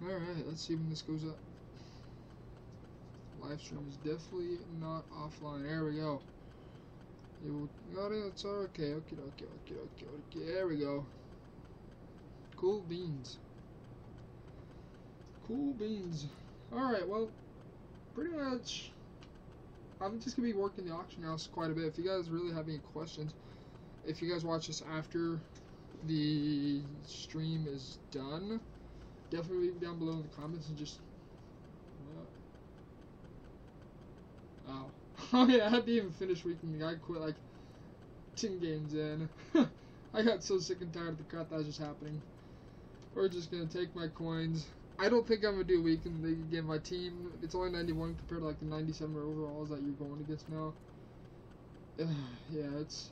Alright, let's see when this goes up. Live stream is definitely not offline. There we go. You got it, it's okay. Okay. There we go. Cool beans. Cool beans. Alright, well, pretty much I'm just gonna be working the auction house quite a bit. If you guys really have any questions, if you guys watch this after the stream is done, definitely leave down below in the comments and just oh. Oh yeah, I hadn't even finished weekend. I quit like 10 games in. I got so sick and tired of the crap that was just happening. We're just gonna take my coins. I don't think I'm gonna do a weekend league again. My team, it's only 91 compared to like the 97 overalls that you're going against now. Yeah, it's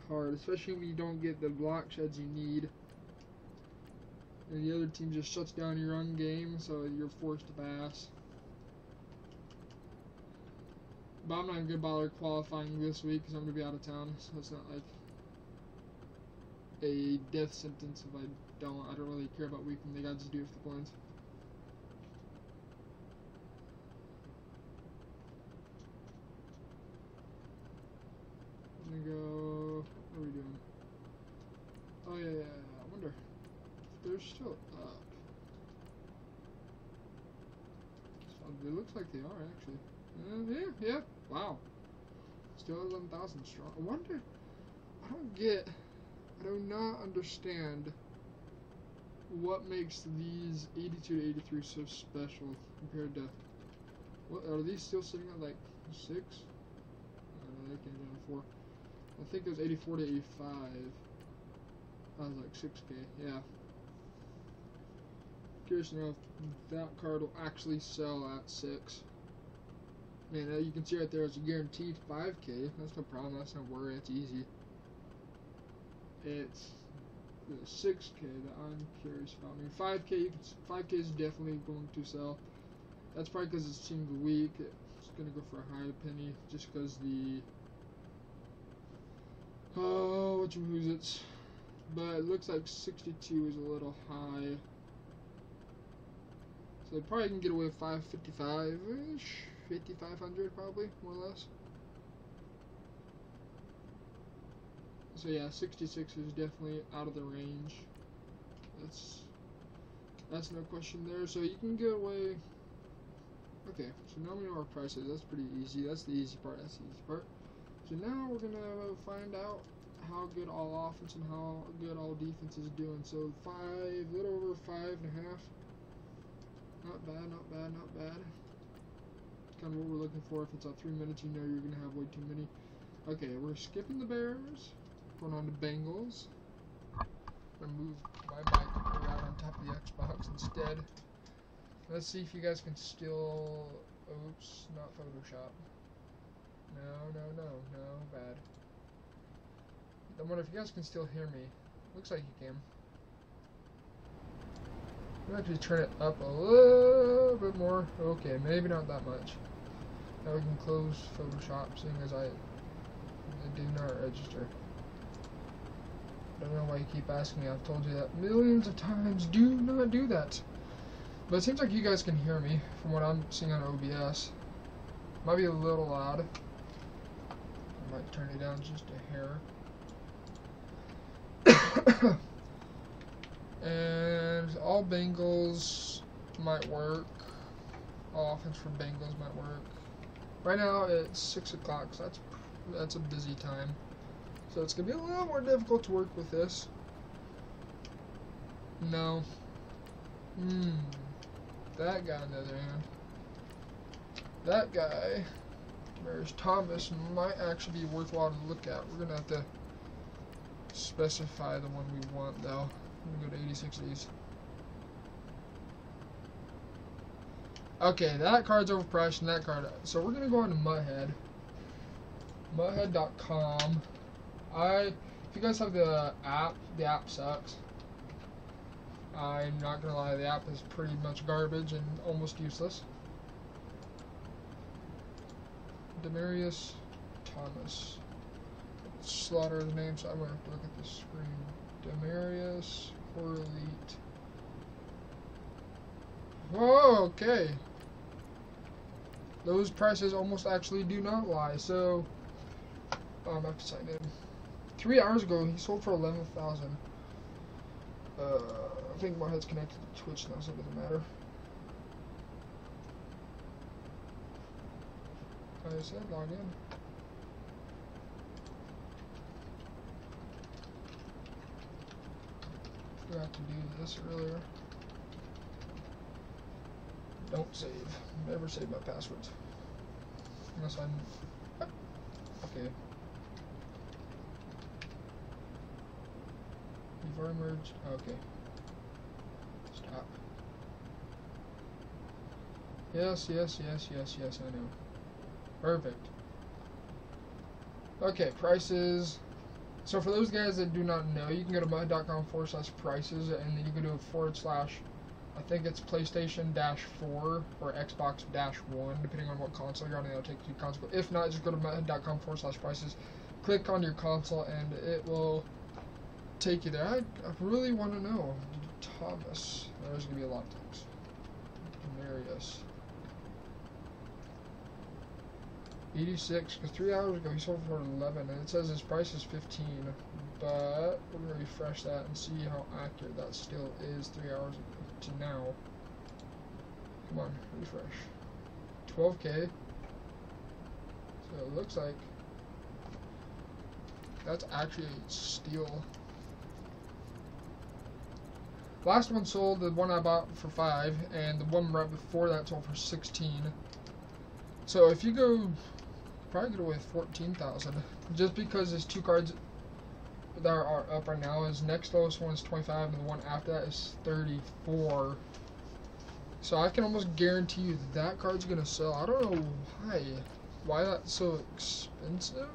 hard, especially when you don't get the block sheds you need. And the other team just shuts down your own game, so you're forced to pass. But I'm not even gonna bother qualifying this week because I'm gonna be out of town, so it's not like a death sentence if I don't. I don't really care about weekend league. I just do it for the points. I'm gonna go. What are we doing? Oh yeah. I wonder if they're still up. So it looks like they are actually. Yeah. Wow. Still 11,000 strong. I wonder. I do not understand what makes these 82 to 83 so special compared to. What are these still sitting at like 6? They came down to 4. I think it was 84 to 85. That was like 6K. Yeah. Curious to know if that card will actually sell at 6. Man, you can see right there, it's a guaranteed 5K. That's no problem. That's no worry. It's easy. It's the 6K that I'm curious about. I mean, 5K is definitely going to sell. That's probably because it's team of the week. It's going to go for a higher penny just because the whatchamacallits. But it looks like 62 is a little high. So they probably can get away with 555-ish. 5,500 probably, more or less. So yeah, 66 is definitely out of the range. That's no question there. So you can get away. Okay, so now we know our prices. That's pretty easy. That's the easy part. So now we're gonna find out how good all offense and how good all defense is doing. So a little over 5.5. Not bad. Kind of what we're looking for. If it's at 3 minutes, you know you're gonna have way too many. Okay, we're skipping the Bears. Going on to Bengals. I'm gonna move my mic around on top of the Xbox instead. Let's see if you guys can still. Oops, not Photoshop. No, bad. I wonder if you guys can still hear me. Looks like you can. I'm gonna actually turn it up a little bit more. Okay, maybe not that much. Now we can close Photoshop, seeing as I do not register. I don't know why you keep asking me. I've told you that millions of times. Do not do that. But it seems like you guys can hear me from what I'm seeing on OBS. Might be a little loud. I might turn it down just a hair. And all Bengals might work. All offense for Bengals might work. Right now it's 6 o'clock, so that's a busy time. So it's gonna be a little more difficult to work with this. No. That guy on the other hand. That guy, Demarius Thomas, might actually be worthwhile to look at. We're gonna have to specify the one we want though. I'm gonna go to 86 of these. Okay, that card's overpriced and that card. So we're gonna go on to Muthead. Muthead.com. If you guys have the app sucks. I'm not gonna lie, the app is pretty much garbage and almost useless. Demarius Thomas. Slaughter the name, so I'm gonna have to look at the screen. Demarius Correlate. Whoa, okay. Those prices almost actually do not lie. So, I'm have to sign in. 3 hours ago, he sold for 11,000. I think my head's connected to Twitch now, so it doesn't matter. Like I said, log in. Forgot to do this earlier. Don't save. Never save my passwords. Unless I'm... Okay. You've already merged. Okay. Stop. Yes, yes, yes, yes, yes, I know. Perfect. Okay, prices. So for those guys that do not know, you can go to mud.com/prices, and then you can do a / I think it's PlayStation-4 or Xbox-1, depending on what console you're on, and it'll take you to console. If not, just go to mud.com/prices, click on your console, and it will take you there. I really want to know. Thomas. There's going to be a lot of things. Marius. 86, because 3 hours ago he sold for 11, and it says his price is 15, but we're going to refresh that and see how accurate that still is 3 hours ago to now. Come on, refresh. 12K. So it looks like that's actually a steal. Last one sold, the one I bought for 5, and the one right before that sold for 16. So if you go, probably get away with 14,000, just because there's 2 cards that are up right now. His next lowest one is 25, and the one after that is 34. So I can almost guarantee you that that card's gonna sell. I don't know why that's so expensive.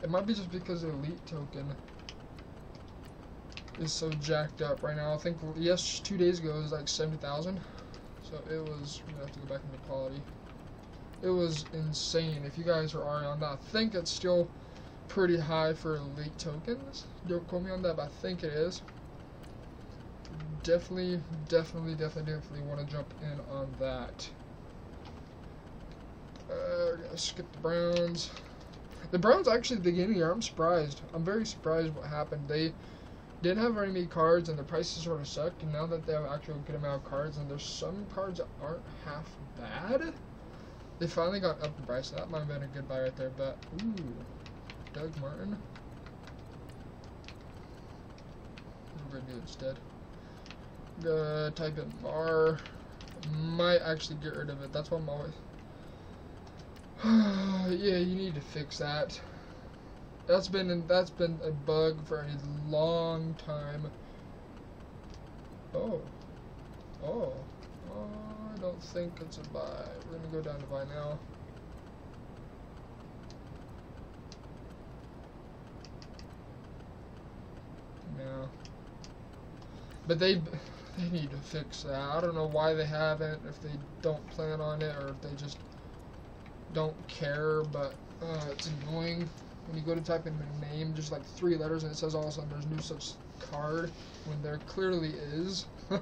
It might be just because the elite token is so jacked up right now. I think 2 days ago it was like 70,000. So it was, we're gonna have to go back into quality. It was insane. If you guys are already on that, I think it's still pretty high for elite tokens. Don't quote me on that, but I think it is. Definitely want to jump in on that. We're gonna skip the Browns. The Browns actually at the beginning here, I'm surprised. I'm very surprised what happened. They didn't have very many cards, and the prices sort of sucked. And now that they have actually a good amount of cards, and there's some cards that aren't half bad, they finally got up in price. So that might have been a good buy right there. But ooh, Doug Martin. What we're gonna do instead? Type in bar. Might actually get rid of it. That's what I'm always. Yeah, you need to fix that. That's been a bug for a long time. Oh, I don't think it's a buy. We're gonna go down to buy now. No, but they need to fix that. I don't know why they haven't. If they don't plan on it, or if they just don't care. But it's annoying. When you go to type in a name, just like 3 letters, and it says all of a sudden there's no such card, when there clearly is. I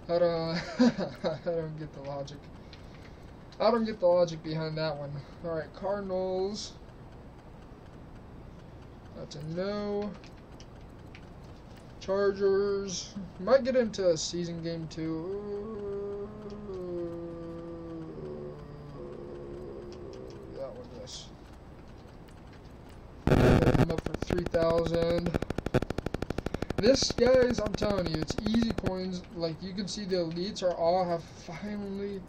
don't get the logic. I don't get the logic behind that one. Alright, Cardinals. That's a no. Chargers. Might get into a season game too. That one, yes. I'm up for 3,000. This, guys, I'm telling you, it's easy coins. Like, you can see the elites are all have finally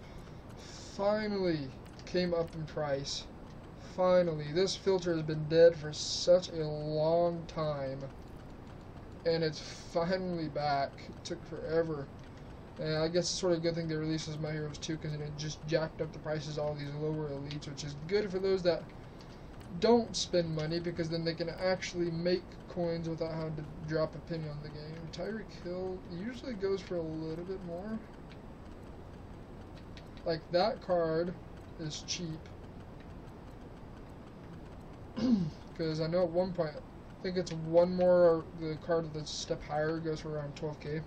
came up in price. Finally. This filter has been dead for such a long time. And it's finally back. It took forever. And I guess it's sort of a good thing they released as My Heroes 2, because it just jacked up the prices of all these lower elites, which is good for those that don't spend money, because then they can actually make coins without having to drop a penny on the game. Tyreek Hill usually goes for a little bit more. Like, that card is cheap. Because I know at one point, I think it's one more, the card that's a step higher goes for around 12K.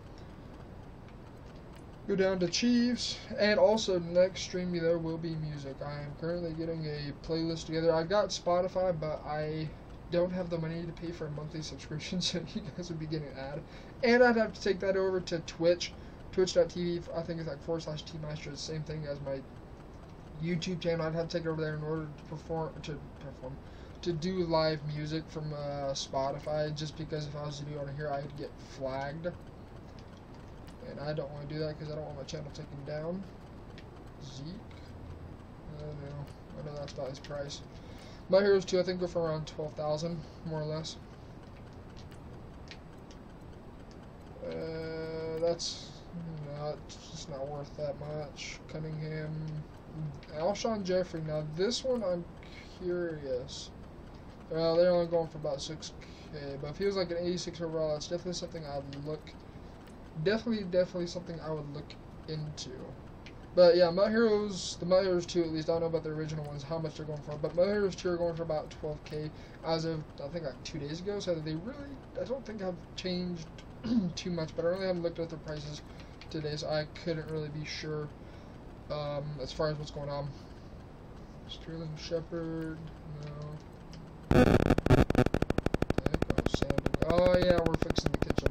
Go down to Chiefs, and also next stream there will be music. I am currently getting a playlist together. I got Spotify, but I don't have the money to pay for a monthly subscription, so you guys would be getting an ad. And I'd have to take that over to Twitch, twitch.tv. I think it's like /TMeister, the same thing as my YouTube channel. I'd have to take it over there in order to do live music from Spotify, just because if I was to do it on here, I'd get flagged. And I don't want to do that because I don't want my channel taken down. Zeke. I don't know. I know that's about his price. My Heroes 2, I think, go for around 12,000, more or less. That's not just not worth that much. Cunningham, Alshon Jeffrey. Now this one, I'm curious. Well, they're only going for about 6K, but if he was like an 86 overall, that's definitely something I'd look. Definitely something I would look into. But yeah, My Heroes, the My Heroes 2 at least, I don't know about the original ones, how much they're going for, but My Heroes 2 are going for about 12K as of, I think, like 2 days ago, so they really, I don't think have changed too much, but I really haven't looked at their prices today, so I couldn't really be sure as far as what's going on. Sterling Shepard, no. Oh yeah, we're fixing the kitchen.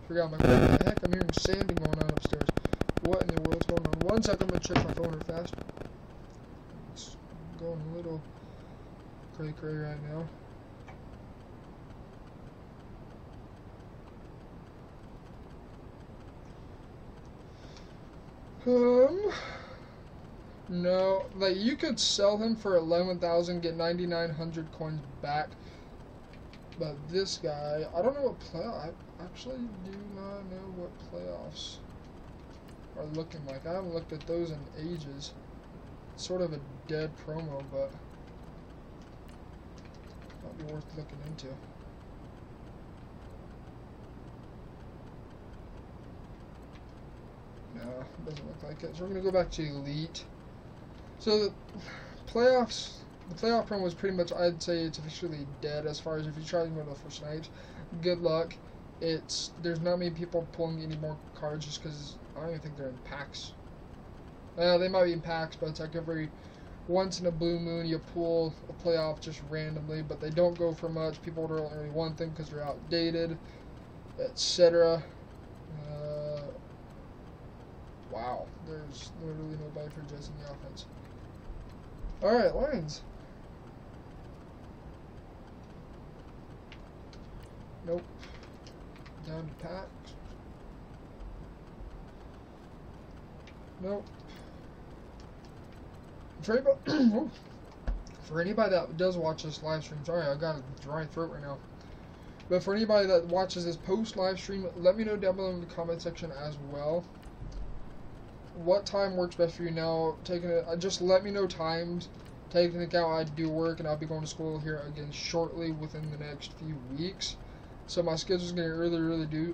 Forgot my phone. What the heck? I'm hearing sanding going on upstairs. What in the world's going on? 1 second, I'm gonna check my phone real fast. It's going a little cray right now. No, like you could sell him for 11,000, get 9,900 coins back. But this guy, I don't know what I actually do not know what playoffs are looking like. I haven't looked at those in ages. It's sort of a dead promo, but might be worth looking into. No, it doesn't look like it. So we're gonna go back to Elite. So the playoffs. The playoff promo was pretty much, I'd say it's officially dead as far as if you try to go to the first night. Good luck. There's not many people pulling any more cards just because I don't even think they're in packs. They might be in packs, but it's like every once in a blue moon you pull a playoff just randomly, but they don't go for much. People order only one thing because they're outdated, etc. Wow, there's literally nobody for just in the offense. Alright, Lions. Nope. Down to Pat. Nope. For anybody that does watch this live stream, sorry, I got a dry throat right now. But for anybody that watches this post live stream, let me know down below in the comment section as well. What time works best for you now? Just let me know times. Taking into account I do work and I'll be going to school here again shortly within the next few weeks. So my schedule's going to really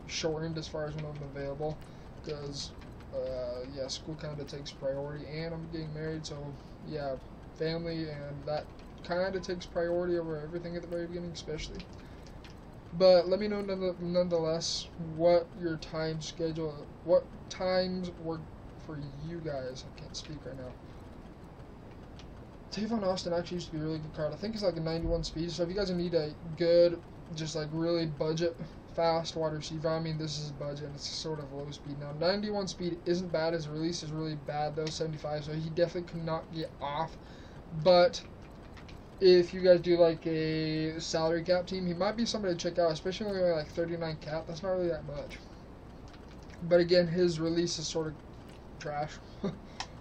shortened as far as when I'm available. Because, yeah, school kind of takes priority. And I'm getting married, so, yeah, family and that kind of takes priority over everything at the very beginning, especially. But let me know nonetheless what your time schedule, what times work for you guys. I can't speak right now. Tavon Austin actually used to be a really good card. I think he's like a 91 speed. So if you guys need a good, just like really budget, fast wide receiver, I mean this is budget and it's sort of low speed. Now 91 speed isn't bad. His release is really bad though, 75. So he definitely could not get off. But if you guys do like a salary cap team, he might be somebody to check out, especially when you're like 39 cap. That's not really that much. But again, his release is sort of trash.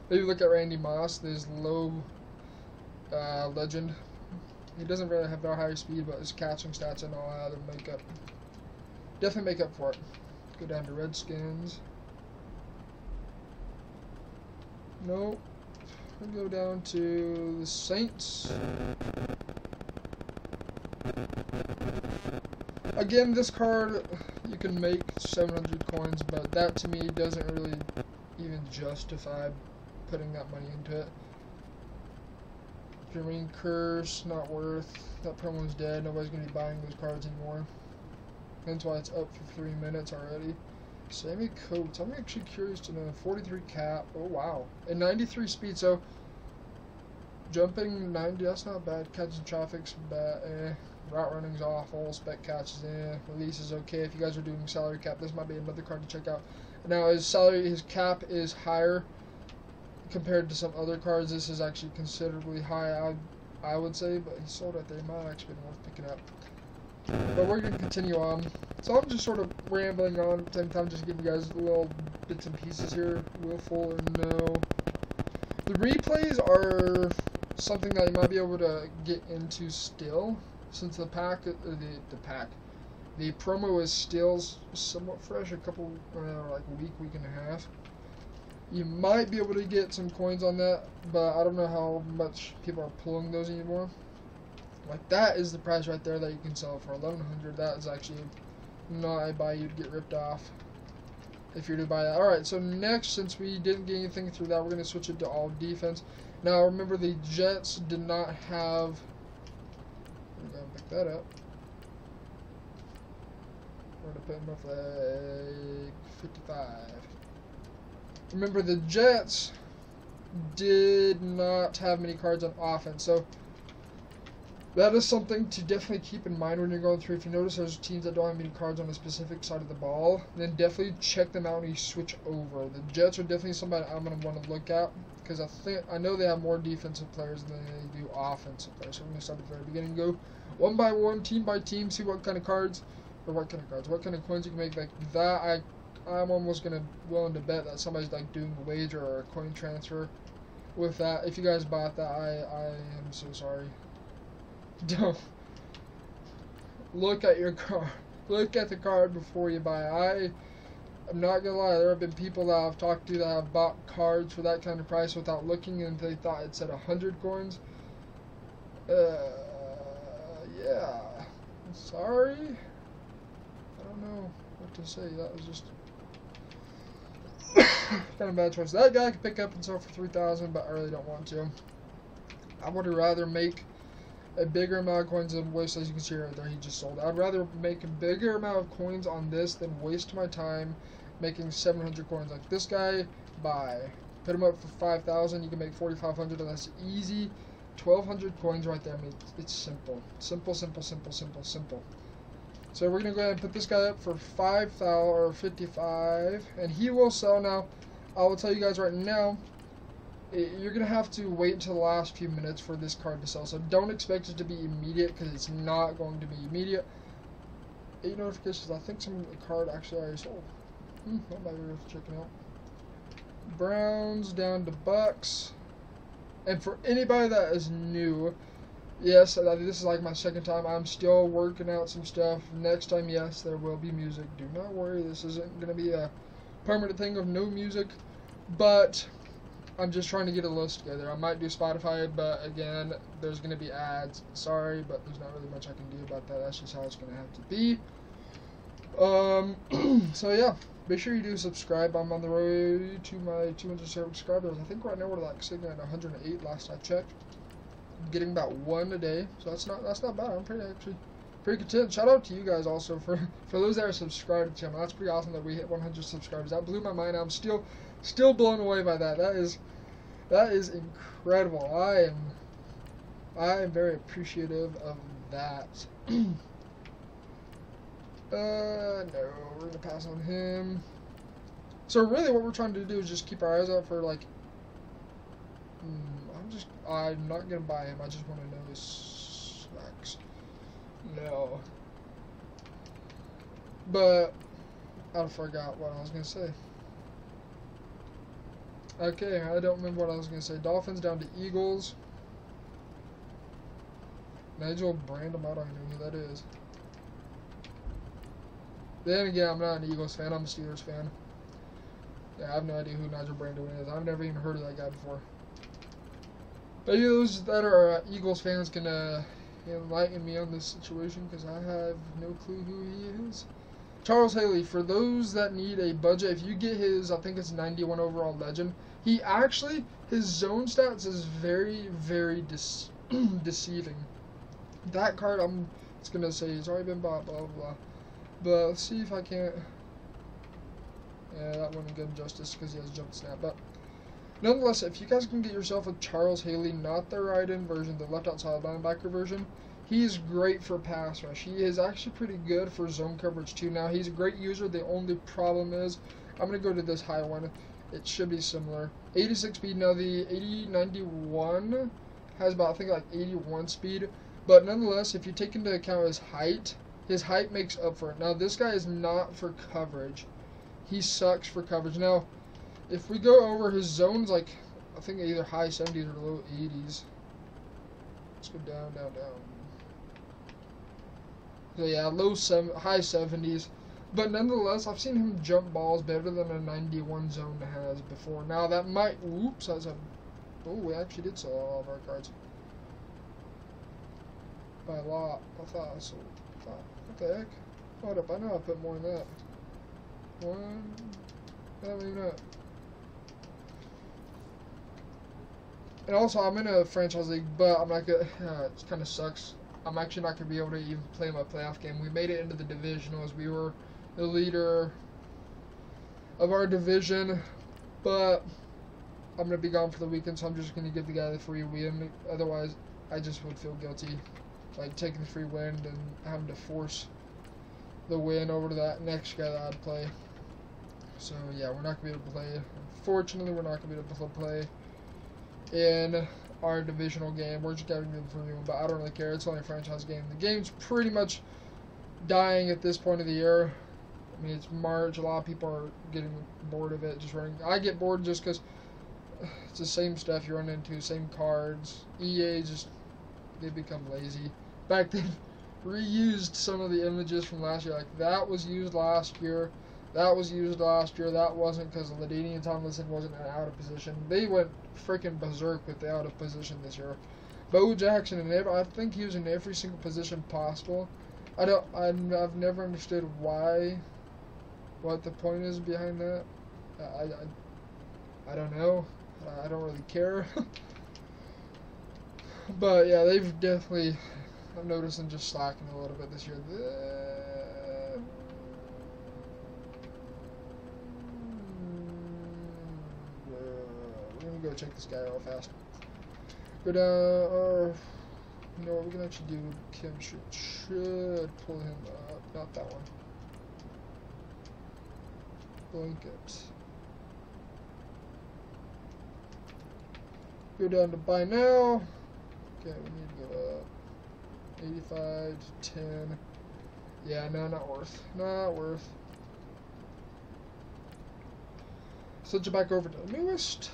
Maybe look at Randy Moss, this low legend. He doesn't really have that higher speed, but his catching stats and all that definitely make up for it. Go down to Redskins. Nope. We'll go down to the Saints. Again, this card, you can make 700 coins, but that to me doesn't really even justify putting that money into it. Jermaine Curse, not worth. That promo's dead. Nobody's going to be buying those cards anymore. That's why it's up for 3 minutes already. Sammy Coates. I'm actually curious to know. 43 cap. Oh, wow. And 93 speed. So, jumping 90. That's not bad. Catching traffic's bad. Route running's awful. Spec catches. Release is okay. If you guys are doing salary cap, this might be another card to check out. Now, his cap is higher compared to some other cards. This is actually considerably high, I would say. But he sold it there. It might actually be worth picking up. But we're going to continue on. So I'm just sort of rambling on at the same time, just giving you guys little bits and pieces here. Willful or no. The replays are something that you might be able to get into still, since the promo is still somewhat fresh, a couple, like a week and a half. You might be able to get some coins on that, but I don't know how much people are pulling those anymore. Like, that is the price right there that you can sell for 1,100. That is actually not a buy. You'd get ripped off if you're to buy that. Alright, so next, since we didn't get anything through that, we're going to switch it to all defense. Now, remember, the Jets did not have... We're going to pick that up. We're going to put him up like 55. Remember, the Jets did not have many cards on offense, so that is something to definitely keep in mind when you're going through. If you notice there's teams that don't have many cards on a specific side of the ball, then definitely check them out when you switch over. The Jets are definitely somebody I'm going to want to look at, because I know they have more defensive players than they do offensive players. So we're going to start at the very beginning, go one by one, team by team, see what kind of cards, what kind of coins you can make. Like that, I'm almost willing to bet that somebody's like doing a wager or a coin transfer with that. If you guys bought that, I am so sorry. Don't look at your card. Look at the card before you buy. I'm not gonna lie. There have been people that I've talked to that have bought cards for that kind of price without looking, and they thought it said 100 coins. Yeah. Sorry. I don't know what to say. That was just kind of bad choice. That guy could pick up and sell for 3,000, but I really don't want to. I would rather make a bigger amount of coins than waste. As you can see right there, he just sold. I'd rather make a bigger amount of coins on this than waste my time making 700 coins. Like this guy, buy. Put him up for 5,000. You can make 4,500, and that's easy. 1,200 coins right there. I mean, it's simple. Simple. So we're gonna go ahead and put this guy up for 5,000 or 55, and he will sell. Now, I will tell you guys right now, you're going to have to wait until the last few minutes for this card to sell. So don't expect it to be immediate, because it's not going to be immediate. 8 notifications. I think some card actually already sold. That might be worth checking out. Browns down to Bucks. And for anybody that is new, yes, this is like my second time. I'm still working out some stuff. Next time, yes, there will be music. Do not worry. This isn't going to be a permanent thing of no music. But I'm just trying to get a list together. I might do Spotify, but again, there's going to be ads. Sorry, but there's not really much I can do about that. That's just how it's going to have to be. So yeah, make sure you do subscribe. I'm on the road to my 200 subscribers. I think right now we're like sitting at 108 last I checked. I'm getting about 1 a day, so that's not bad. I'm pretty content. Shout out to you guys also for those that are subscribed to the channel. That's pretty awesome that we hit 100 subscribers. That blew my mind. I'm still blown away by that. That is incredible. I am very appreciative of that. No, we're gonna pass on him. So really, what we're trying to do is just keep our eyes out for like. I'm not gonna buy him. I just want to know his specs. No. But I forgot what I was gonna say. Okay, I don't remember what I was going to say. Dolphins down to Eagles. Nigel Brandon, I don't even know who that is. Then again, I'm not an Eagles fan. I'm a Steelers fan. Yeah, I have no idea who Nigel Brandon is. I've never even heard of that guy before. But those that are Eagles fans can enlighten me on this situation, because I have no clue who he is. Charles Haley, for those that need a budget, if you get his, I think it's 91 overall legend, his zone stats is very, very deceiving. That card, it's going to say it's already been bought, blah, blah, blah. But let's see if I can't Yeah, that wouldn't get justice because he has jump snap. But nonetheless, if you guys can get yourself a Charles Haley, not the right-end version, the left outside linebacker version, he's great for pass rush. He is actually pretty good for zone coverage too. Now, he's a great user. The only problem is, I'm going to go to this high one. It should be similar. 86 speed. Now, the 8091 has about, I think, like 81 speed. But nonetheless, if you take into account his height makes up for it. Now, this guy is not for coverage. He sucks for coverage. Now, if we go over his zones, like, I think either high 70s or low 80s. Let's go down, down, down. So, yeah, high 70s. But nonetheless, I've seen him jump balls better than a 91 zone has before. Now, that might... Oops, that's a... Oh, we actually did sell all of our cards. By a lot. I thought I sold... What the heck? Hold up, I know I put more than that. One... Maybe not. And also, I'm in a franchise league, but I'm not gonna... it kind of sucks. I'm actually not going to be able to even play my playoff game. We made it into the divisionals. We were the leader of our division, but I'm going to be gone for the weekend, so I'm just going to give the guy the free win. Otherwise, I just would feel guilty, like taking the free win and having to force the win over to that next guy that I'd play. So, yeah, we're not going to be able to play. Unfortunately, we're not going to be able to play in our divisional game. We're just getting the free one, but I don't really care. It's only a franchise game. The game's pretty much dying at this point of the year. I mean, it's March. A lot of people are getting bored of it. Just running. I get bored just because it's the same stuff you run into, same cards. EA just, they become lazy. In fact, they've reused some of the images from last year. Like, that was used last year. That was used last year. That wasn't because Ladini and Tomlinson wasn't out of position. They went freaking berserk with the out of position this year. Bo Jackson, I think he was in every single position possible. I've never understood why, what the point is behind that. I don't know. I don't really care. But yeah, they've definitely, I'm noticing, just slacking a little bit this year. Go check this guy out fast. Go down, or you know what we can actually do? Kim should pull him up. Not that one. Blanket. Go down to buy now. Okay, we need to go up. 85 to 10. Yeah, no, not worth. Not worth. Switch it back over to the newest.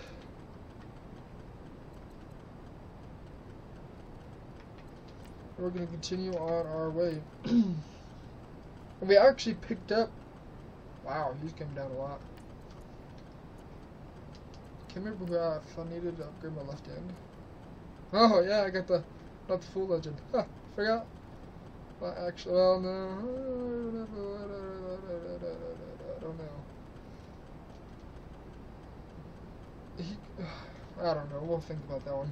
We're going to continue on our way. We actually picked up... Wow, he's coming down a lot. Can't remember if I needed to upgrade my left end. Oh, yeah, I got the... Not the full legend. Huh, forgot. Well, actually, well, no. I don't know. I don't know. We'll think about that one.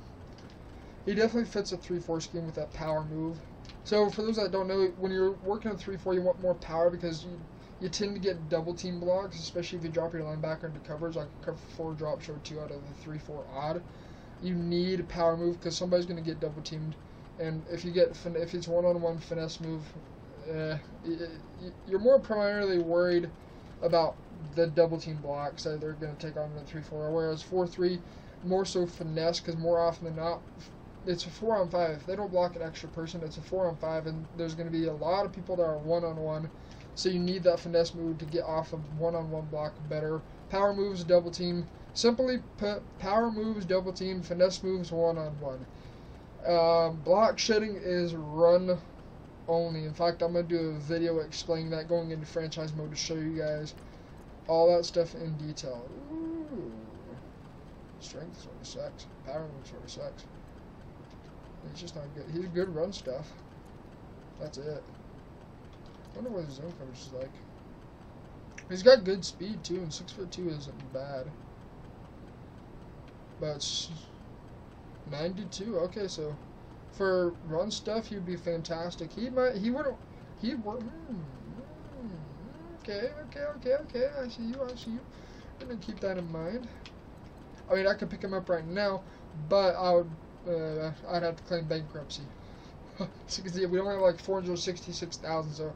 He definitely fits a 3-4 scheme with that power move. So for those that don't know, when you're working a 3-4, you want more power because you tend to get double team blocks, especially if you drop your linebacker into coverage, like a cover 4 drop show 2 out of the 3-4 odd. You need a power move because somebody's going to get double teamed, and if it's one-on-one finesse move, you're more primarily worried about the double team blocks that they're going to take on in the 3-4, whereas 4-3 more so finesse because more often than not, it's a 4-on-5. If they don't block an extra person, it's a 4-on-5, and there's going to be a lot of people that are one-on-one. So you need that finesse move to get off of one-on-one block better. Power moves, double team. Simply put, power moves, double team. Finesse moves, one-on-one. Block shedding is run only. In fact, I'm going to do a video explaining that going into franchise mode to show you guys all that stuff in detail. Ooh. Strength sort of sucks. Power move sort of sucks. He's just not good. He's good run stuff. That's it. I wonder what his zone coverage is like. He's got good speed too, and 6'2" isn't bad. But it's 92. Okay, so for run stuff, he'd be fantastic. He'd work. Okay, Okay. I see you. I'm gonna keep that in mind. I mean, I could pick him up right now, but I'd have to claim bankruptcy. So you can see, we only have like 466,000. So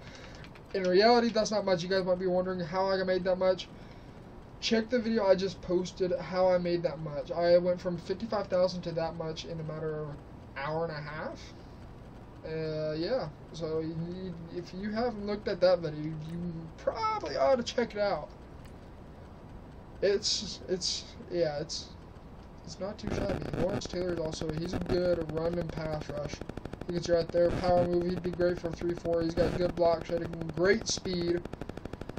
in reality, that's not much. You guys might be wondering how I made that much. Check the video I just posted. How I made that much. I went from 55,000 to that much in a matter of an hour and a half. Yeah. So if you haven't looked at that video, you probably ought to check it out. It's not too shabby. Lawrence Taylor is also, he's a good run and pass rush. He gets right there, power move, he'd be great for 3-4. He's got good block shedding, great speed,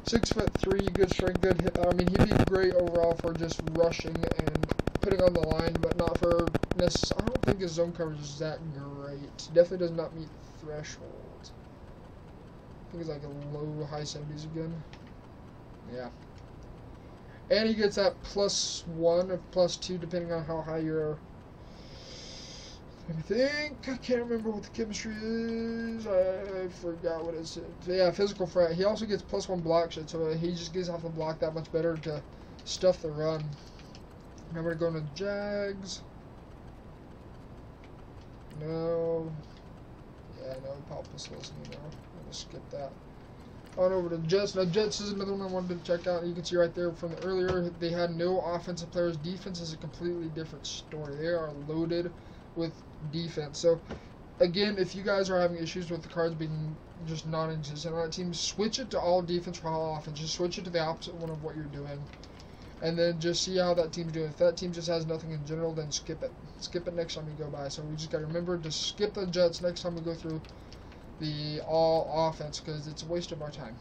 6'3", good strength, good hit. I mean, he'd be great overall for just rushing and putting on the line, but not for necessarily. I don't think his zone coverage is that great. Definitely does not meet threshold. I think it's like a low, high 70s again. Yeah. And he gets that +1 or +2 depending on how high you're. Let me think. I can't remember what the chemistry is. I forgot what it is. Yeah, physical threat. He also gets +1 block shit, so he just gets off the block that much better to stuff the run. I'm gonna go into Jags. No. Yeah, no. Paul Pasquale. No. I'm gonna skip that. On over to Jets. Now, Jets is another one I wanted to check out. You can see right there from the earlier, they had no offensive players. Defense is a completely different story. They are loaded with defense. So, again, if you guys are having issues with the cards being just non-existent on that team, switch it to all defense or all offense. Just switch it to the opposite one of what you're doing. And then just see how that team's doing. If that team just has nothing in general, then skip it. Skip it next time you go by. So we just got to remember to skip the Jets next time we go through the all offense, because it's a waste of our time.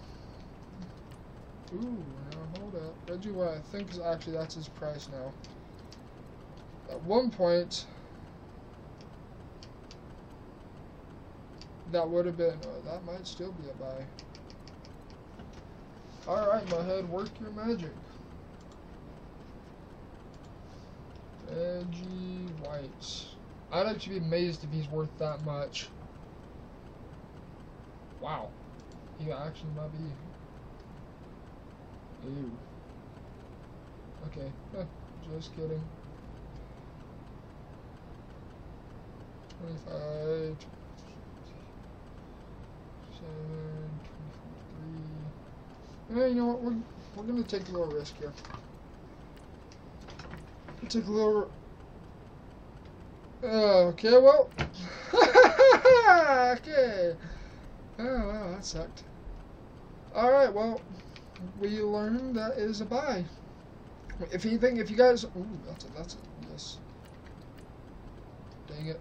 Ooh, now hold up. Reggie White, I think is actually that's his price now. At one point, that would have been, that might still be a buy. Alright, my head, work your magic. Reggie White. I'd actually be amazed if he's worth that much. Wow. He actually might be. Ew. Okay. Just kidding. 25. 7. 23. Yeah, you know what? We're gonna take a little risk here. Take a little. Okay, well. Okay. Oh, wow, that sucked. Alright, well, we learned that is a buy. If anything, if you guys... Ooh, that's a yes. Dang it.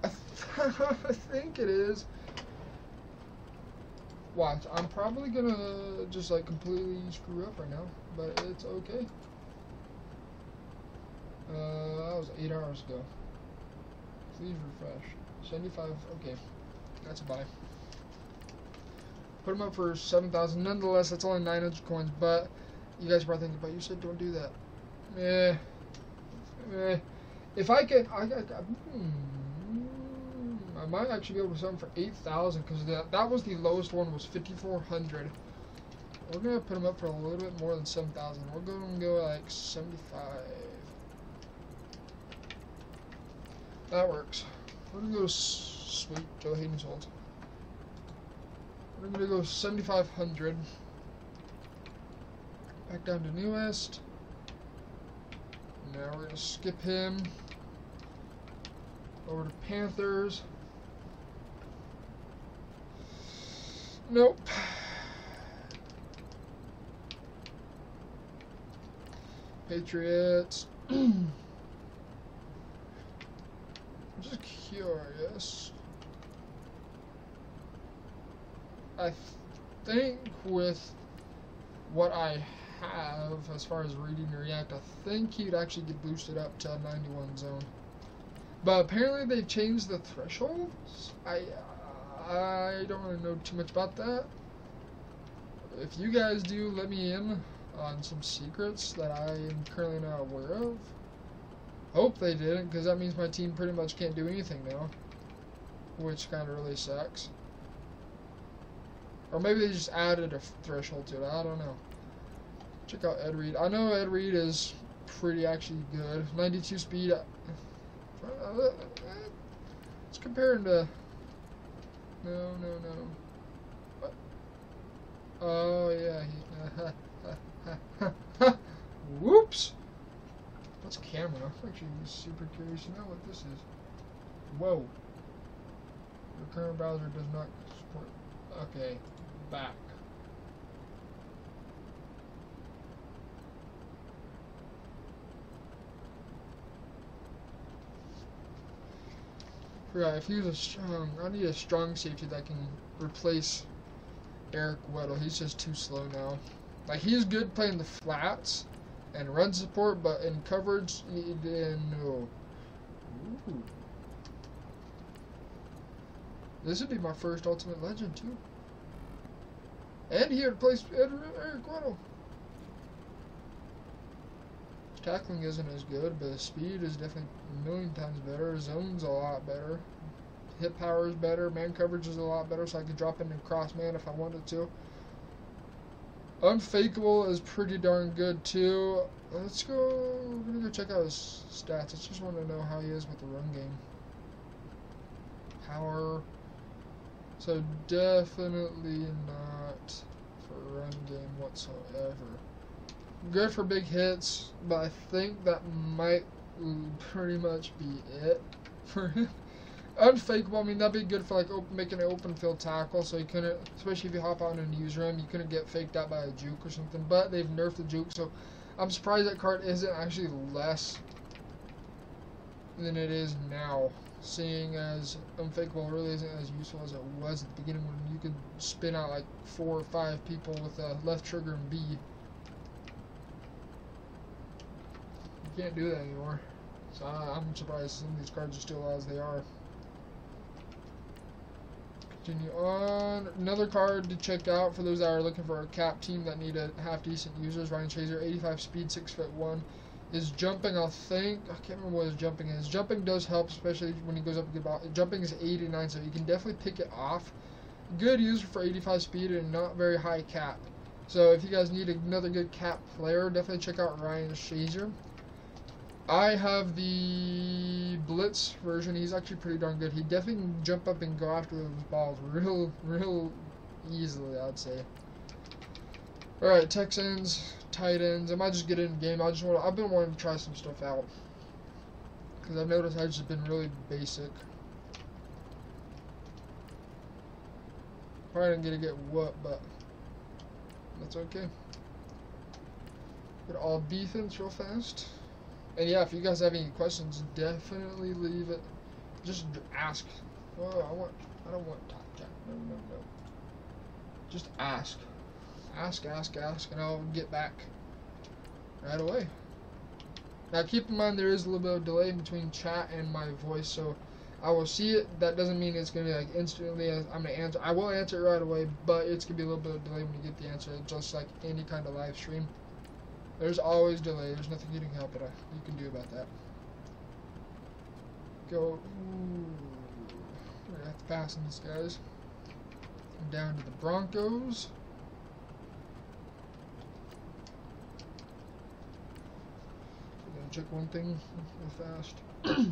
I think it is. Watch, I'm probably gonna just, like, completely screw up right now, but it's okay. That was 8 hours ago. Please refresh. 75, okay. That's a buy. Put them up for 7,000. Nonetheless, that's only 900 coins, but you guys are probably thinking, but you said don't do that. If I can, I might actually be able to sell them for 8,000, because that was the lowest one, was 5,400. We're going to put them up for a little bit more than 7,000. We're going to go like 75. That works. We're going to go sweet. Joe Hayden's old. We're going to go 7,500. Back down to newest. Now we're going to skip him. Over to Panthers. Nope. Patriots. I'm just curious. I think with what I have as far as reading and react, I think he'd actually get boosted up to 91 zone. But apparently they've changed the thresholds. I don't really know too much about that. If you guys do, let me in on some secrets that I am currently not aware of. Hope they didn't, because that means my team pretty much can't do anything now, which kind of really sucks. Or maybe they just added a threshold to it. I don't know. Check out Ed Reed. I know Ed Reed is pretty actually good. 92 speed. It's comparing to... No. What? Oh, yeah. Whoops! That's a camera. I'm actually super curious to know what this is. Whoa. Your current browser does not support... Okay. Back. Yeah, if he's a strong... I need a strong safety that can replace Eric Weddle. He's just too slow now. Like, he's good playing the flats and run support, but in coverage, no. Ooh. This would be my first Ultimate Legend, too. And he replaced Eric Weddle. His tackling isn't as good, but his speed is definitely a million times better. His zone's a lot better. Hit power is better. Man coverage is a lot better, so I could drop into cross man if I wanted to. Unfakeable is pretty darn good, too. Let's go... We're going to go check out his stats. I just want to know how he is with the run game. Power... So definitely not for run game whatsoever. Good for big hits, but I think that might pretty much be it for him. Unfakeable, I mean, that'd be good for like making an open field tackle, so you couldn't, especially if you hop out in a newsroom, you couldn't get faked out by a juke or something. But they've nerfed the juke, so I'm surprised that card isn't actually less than it is now. Seeing as Unfakeable really isn't as useful as it was at the beginning when you could spin out like 4 or 5 people with a left trigger and B. You can't do that anymore. So I'm surprised some of these cards are still as they are. Continue on. Another card to check out for those that are looking for a cap team that need a half decent users. Ryan Chaser, 85 speed, 6'1". His jumping, I think, I can't remember what his jumping is. Jumping does help, especially when he goes up to the ball. Jumping is 89, so you can definitely pick it off. Good user for 85 speed and not very high cap. So if you guys need another good cap player, definitely check out Ryan Shazier. I have the Blitz version. He's actually pretty darn good. He definitely can jump up and go after those balls real easily, I'd say. Alright, Texans, tight ends. I might just get in game. I've been wanting to try some stuff out. Because I've noticed I've just been really basic. Probably not gonna get whooped, but that's okay. Get all defense real fast. And yeah, if you guys have any questions, definitely leave it. Just ask. Oh, I don't want talk chat. No. Just ask. Ask, and I'll get back right away. Now keep in mind there is a little bit of delay between chat and my voice, so I will see it. That doesn't mean it's going to be like instantly I'm going to answer. I will answer it right away, but it's going to be a little bit of delay when you get the answer, just like any kind of live stream. There's always delay. There's nothing you can help it. You can do about that. Go. Ooh. We're going to have to pass on these guys. Down to the Broncos. Check one thing real fast. If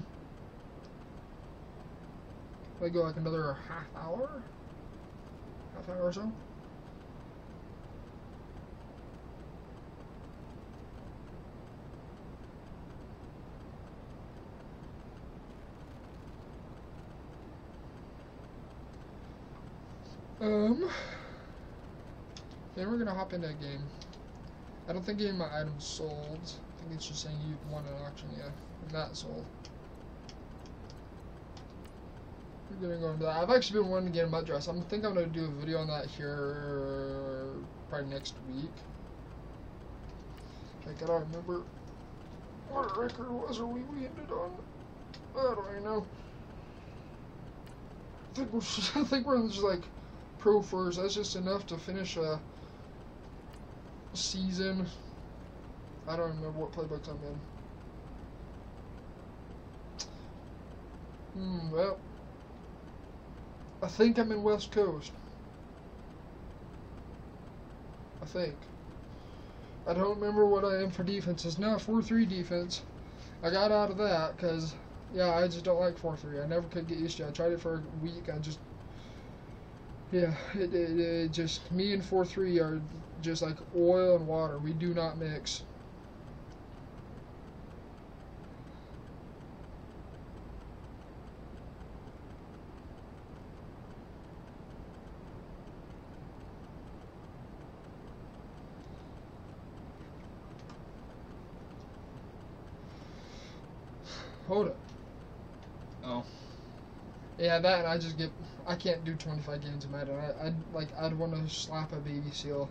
I go like another half hour or so. Then we're gonna hop into a game. I don't think any of my items sold. I think it's just saying you won an auction, yeah. Not sold. We're gonna go into that. I've actually been wanting to get a mud dress. I think I'm gonna do a video on that here probably next week. I gotta remember what record was or we ended on. I don't even know. I think we're just like pro first. That's just enough to finish a season. I don't remember what playbooks I'm in. Well, I think I'm in West Coast. I think. I don't remember what I am for defenses. No, 4-3 defense. I got out of that because, yeah, I just don't like 4-3. I never could get used to it. I tried it for a week. I just, yeah, it just, me and 4-3 are just like oil and water. We do not mix. Hold up. Oh. Yeah, that I just get. I can't do 25 games of Madden. I'd want to slap a baby seal.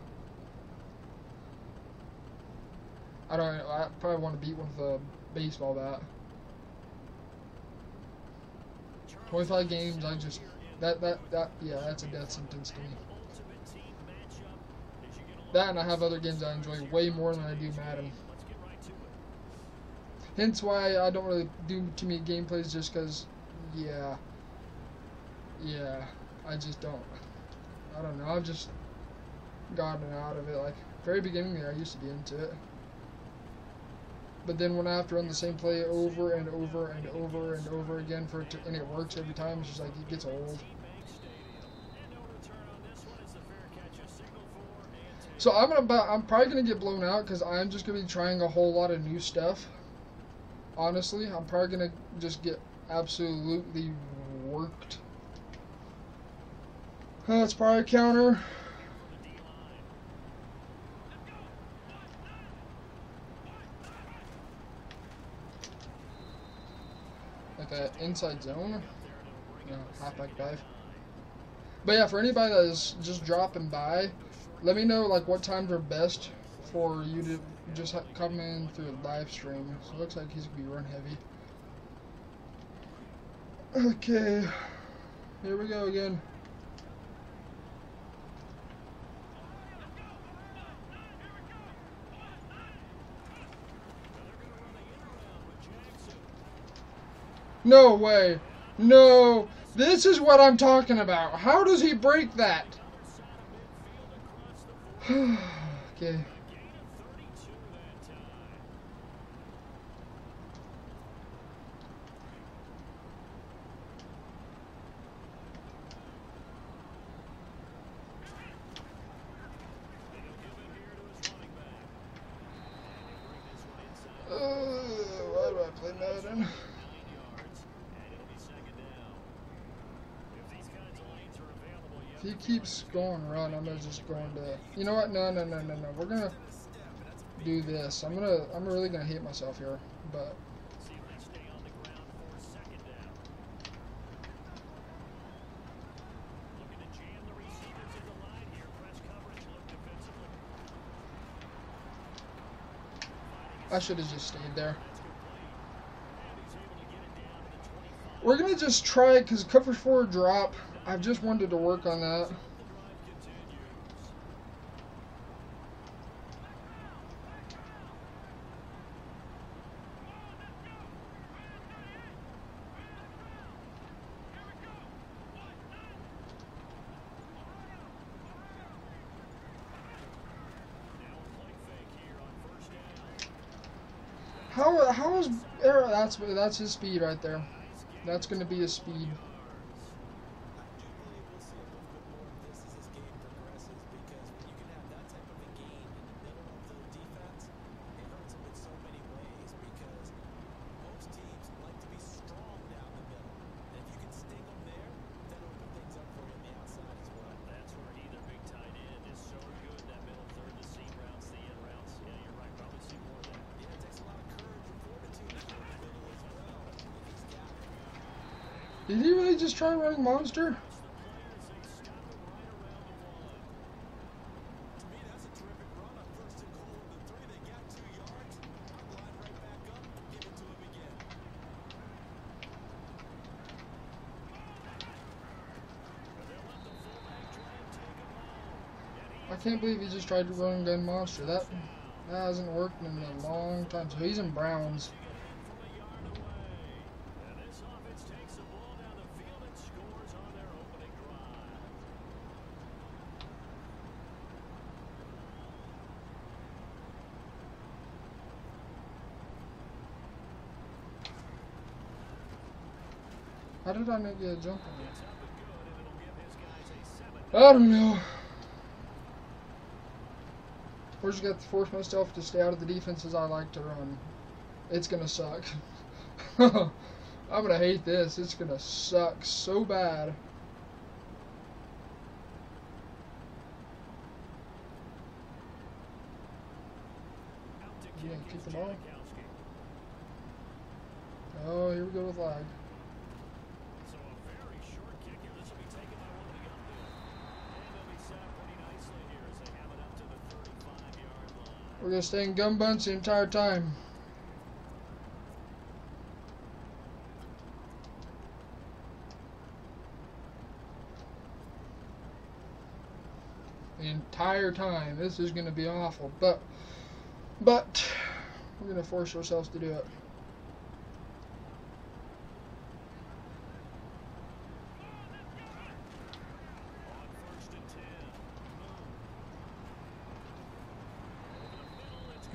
I don't. I probably want to beat one with a baseball bat. 25 games. I just that. Yeah, that's a death sentence to me. That and I have other games I enjoy way more than I do Madden. Hence why I don't really do too many gameplays, just because, yeah, I just don't. I don't know, I've just gotten out of it. Like, very beginning there, I used to be into it. But then when I have to run the same play over and over and over and over again for it to, and it works every time, it's just like, it gets old. So I'm probably gonna get blown out because I'm just gonna be trying a whole lot of new stuff. Honestly, I'm probably gonna just get absolutely worked. That's probably a counter. Like an inside zone? No, halfback dive. But yeah, for anybody that is just dropping by, let me know like what times are best for you to just come in through a live stream. So it looks like he's gonna be run heavy. Okay, here we go again. No way. No. This is what I'm talking about. How does he break that? Okay. Why do I play Madden? If he keeps going run, I'm just going to. You know what? No. We're gonna do this. I'm really gonna hate myself here, but. I should have just stayed there. We're gonna just try it because cover 4 drop. I've just wanted to work on that. How is that's his speed right there. That's gonna be his speed. Did he really just try running monster? I can't believe he just tried to run gun monster. That hasn't worked in a long time. So he's in Browns. How did I not get a jump on it? I don't know. We're just going to force myself to stay out of the defenses I like to run. It's going to suck. I'm going to hate this. It's going to suck so bad. Yeah, keep the ball. Oh, here we go with lag. We're going to stay in gun bunch the entire time. The entire time. This is going to be awful. But we're going to force ourselves to do it.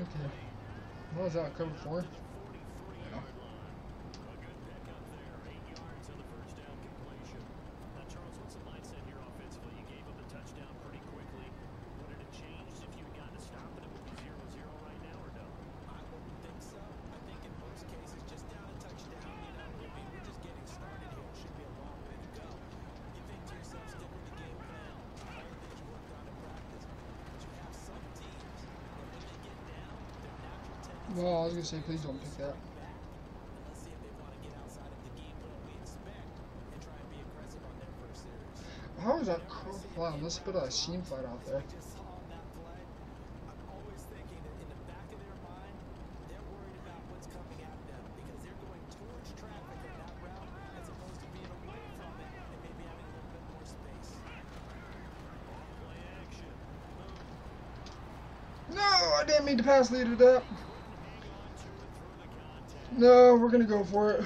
Okay. What was that, cover 4? Yeah. Well, I was going to say, please don't pick that. How is that? Wow, let's put a seam fight out there. No, I didn't mean to pass lead it up. No, we're going to go for it.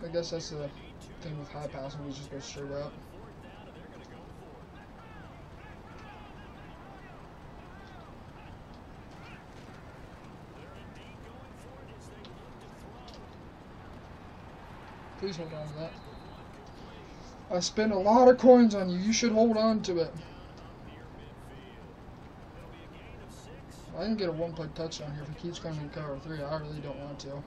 I guess that's the thing with high passing, we just go straight up. Please hold on to that. I spent a lot of coins on you. You should hold on to it. I can get a one-play touchdown here if he keeps coming in cover 3. I really don't want to.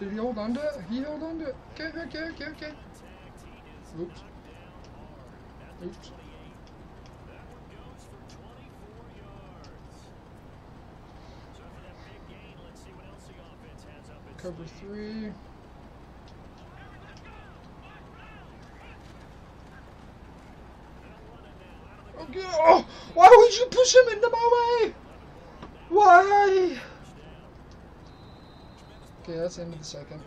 Did he hold on to it? He held on to it. Okay. Oops. Oops. Cover 3. Okay. Oh, why would you push him into my way? Why? Okay, that's the end of the second.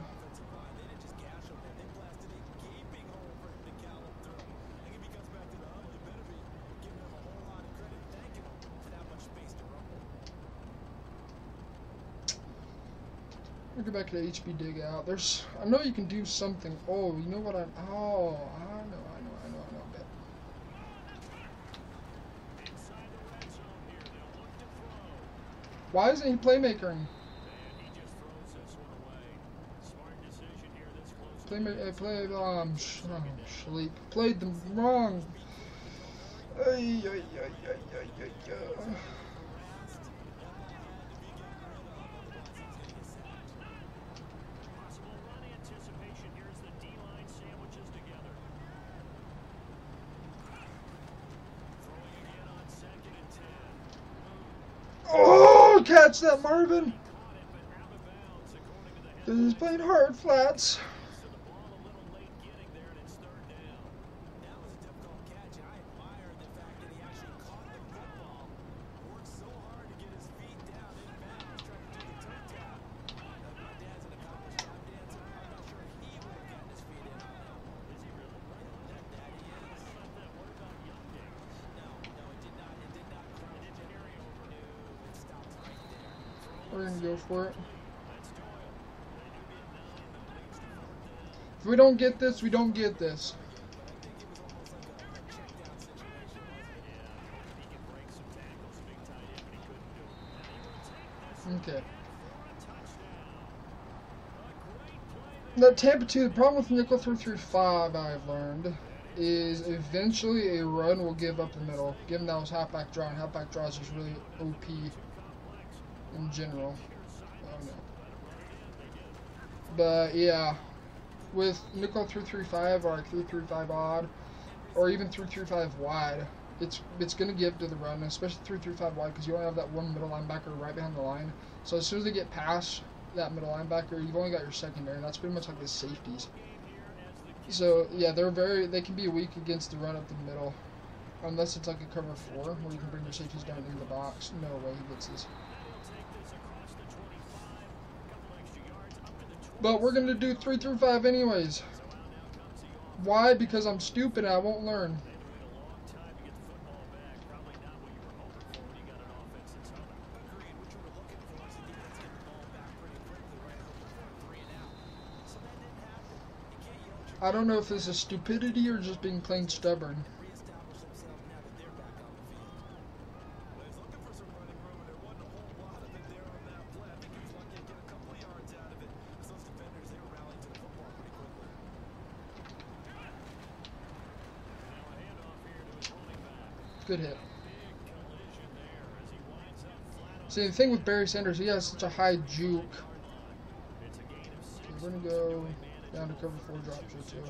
I'll go back to the HB dig out. I know you can do something. Oh, you know what I know. Bet. Why isn't he playmakering? Sleep. Played them wrong. Oh, catch that, Marvin. He's playing hard flats. We're gonna go for it. If we don't get this, we don't get this. Okay. The Tampa 2, the problem with nickel 3-3-5 I've learned is eventually a run will give up the middle. Given that was halfback draw, and halfback draw is just really OP in general. Oh no. But yeah, with nickel 3-3-5 or like 3-3-5 odd, or even 3-3-5 wide, it's gonna give to the run, especially 3-3-5 wide, because you only have that one middle linebacker right behind the line. So as soon as they get past that middle linebacker, you've only got your secondary, and that's pretty much like the safeties. So yeah, they can be weak against the run up the middle, unless it's like a cover 4 where you can bring your safeties down into the box. No way he gets this. But we're gonna do 3-5 anyways. Why? Because I'm stupid and I won't learn. I don't know if this is stupidity or just being plain stubborn. Good hit. See, the thing with Barry Sanders, he has such a high juke. Okay, we're going to go down to cover 4 drop shot too.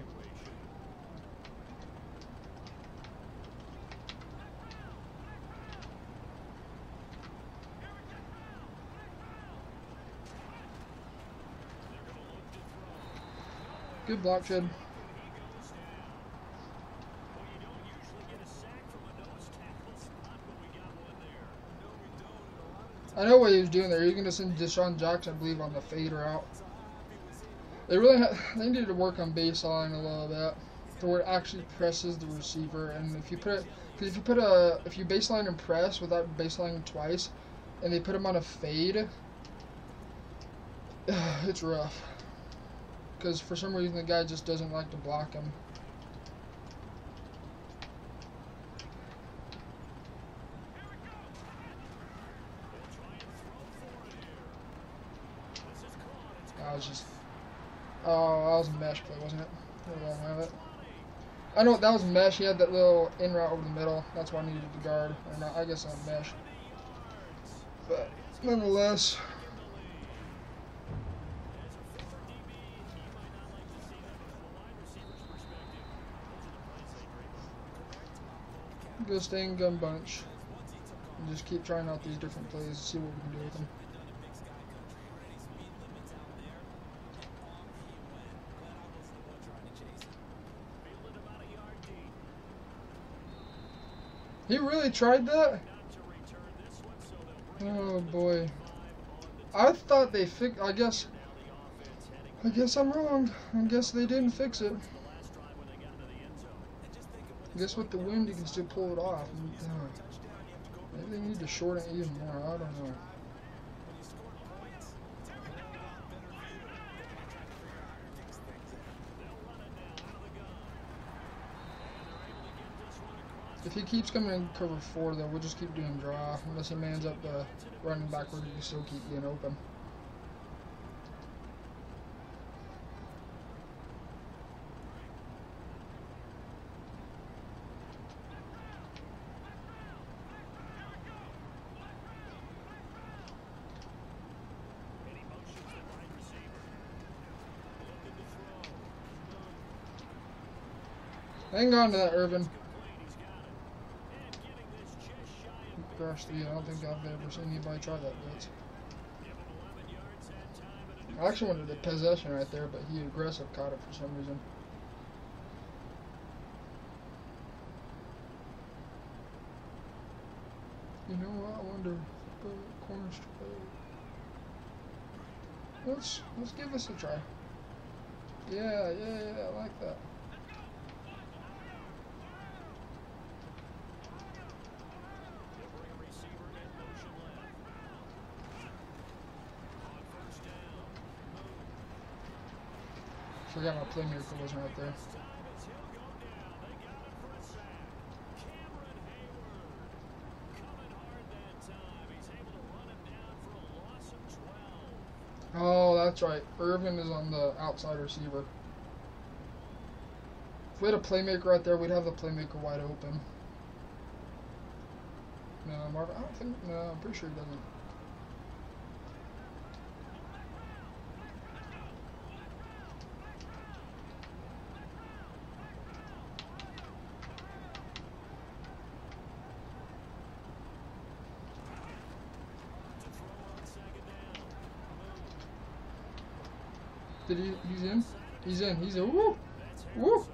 Good block, Shed. I know what he was doing there. He was going to send Deshaun Jackson, I believe, on the fade route. They needed to work on baseline a little bit, to where it actually presses the receiver. And if you baseline and press without baselining twice, and they put him on a fade, it's rough. Because for some reason the guy just doesn't like to block him. Oh, that was a mesh play, wasn't it? I know that was mesh. He had that little in route over the middle. That's why I needed to guard. I guess on mesh. But nonetheless, go stay in gun bunch and just keep trying out these different plays and see what we can do with them. He really tried that? Oh boy. I thought they fixed. I guess I'm wrong. I guess they didn't fix it. I guess with the wind you can still pull it off. Maybe they need to shorten it even more. I don't know. If he keeps coming in cover 4, though, we'll just keep doing draw. Unless he mans up the running backward, you can still keep being open. Hang on to that, Irvin. Gosh, yeah, I don't think I've ever seen anybody try that blitz. I actually wanted a possession right there, but he aggressive caught it for some reason. You know what? I wonder. Corner straight. Let's give this a try. Yeah, I like that. Forgot my playmaker wasn't right there. Oh, that's right. Irvin is on the outside receiver. If we had a playmaker right there, we'd have the playmaker wide open. No, Marvin, I don't think, no, I'm pretty sure he doesn't. Did he? He's in? He's in. He's in. Woo! Woo!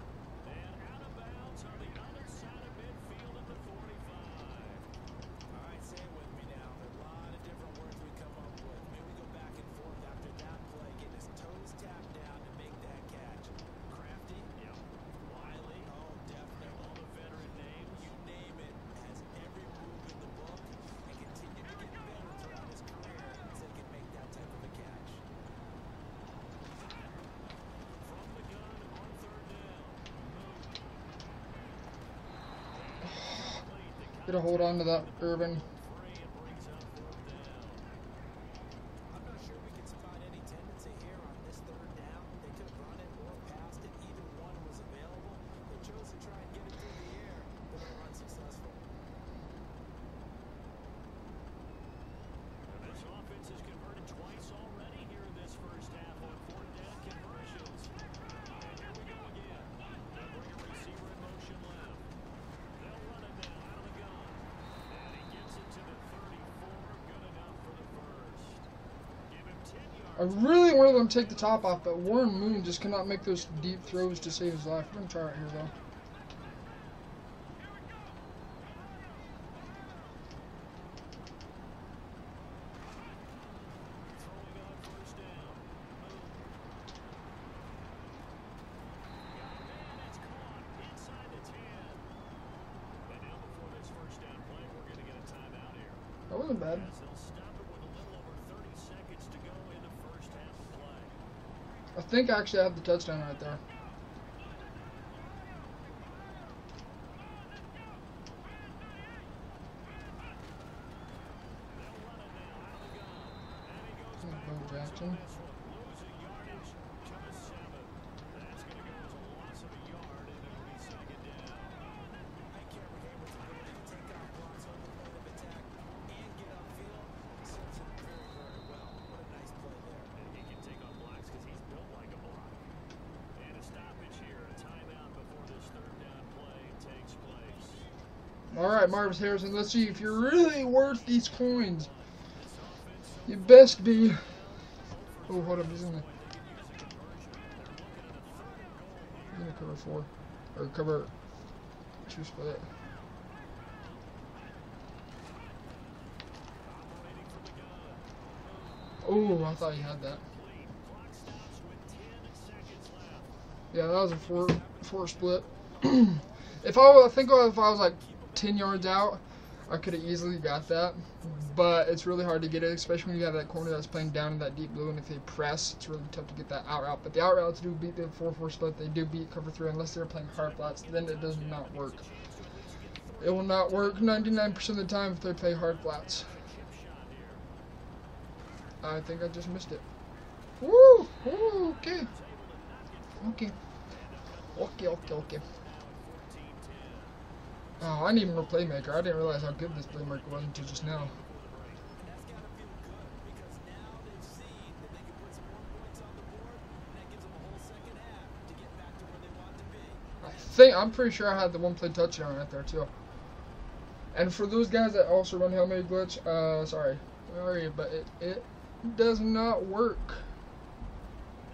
Get a hold on to that, Irvin. I really wanted them to take the top off, but Warren Moon just cannot make those deep throws to save his life. We're going to try right here, though. That wasn't bad. I think I actually had the touchdown right there. Bo Jackson. Alright, Marvis Harrison, let's see if you're really worth these coins. You best be. Oh, hold up, he's gonna cover 4. Or cover 2 split. Oh, I thought he had that. Yeah, that was a 4 split. If I was like 10 yards out, I could have easily got that, but it's really hard to get it, especially when you have that corner that's playing down in that deep blue, and if they press, it's really tough to get that out route. But the out routes do beat the 4-4 split. They do beat cover 3 unless they're playing hard flats. Then it does not work. It will not work 99% of the time if they play hard flats. I think I just missed it. Woo! Woo! Okay. Okay. Okay. Oh, I need more playmaker. I didn't realize how good this playmaker was until just now. I'm pretty sure I had the 1 play touchdown right there too. And for those guys that also run Hail Mary glitch, sorry, but it does not work.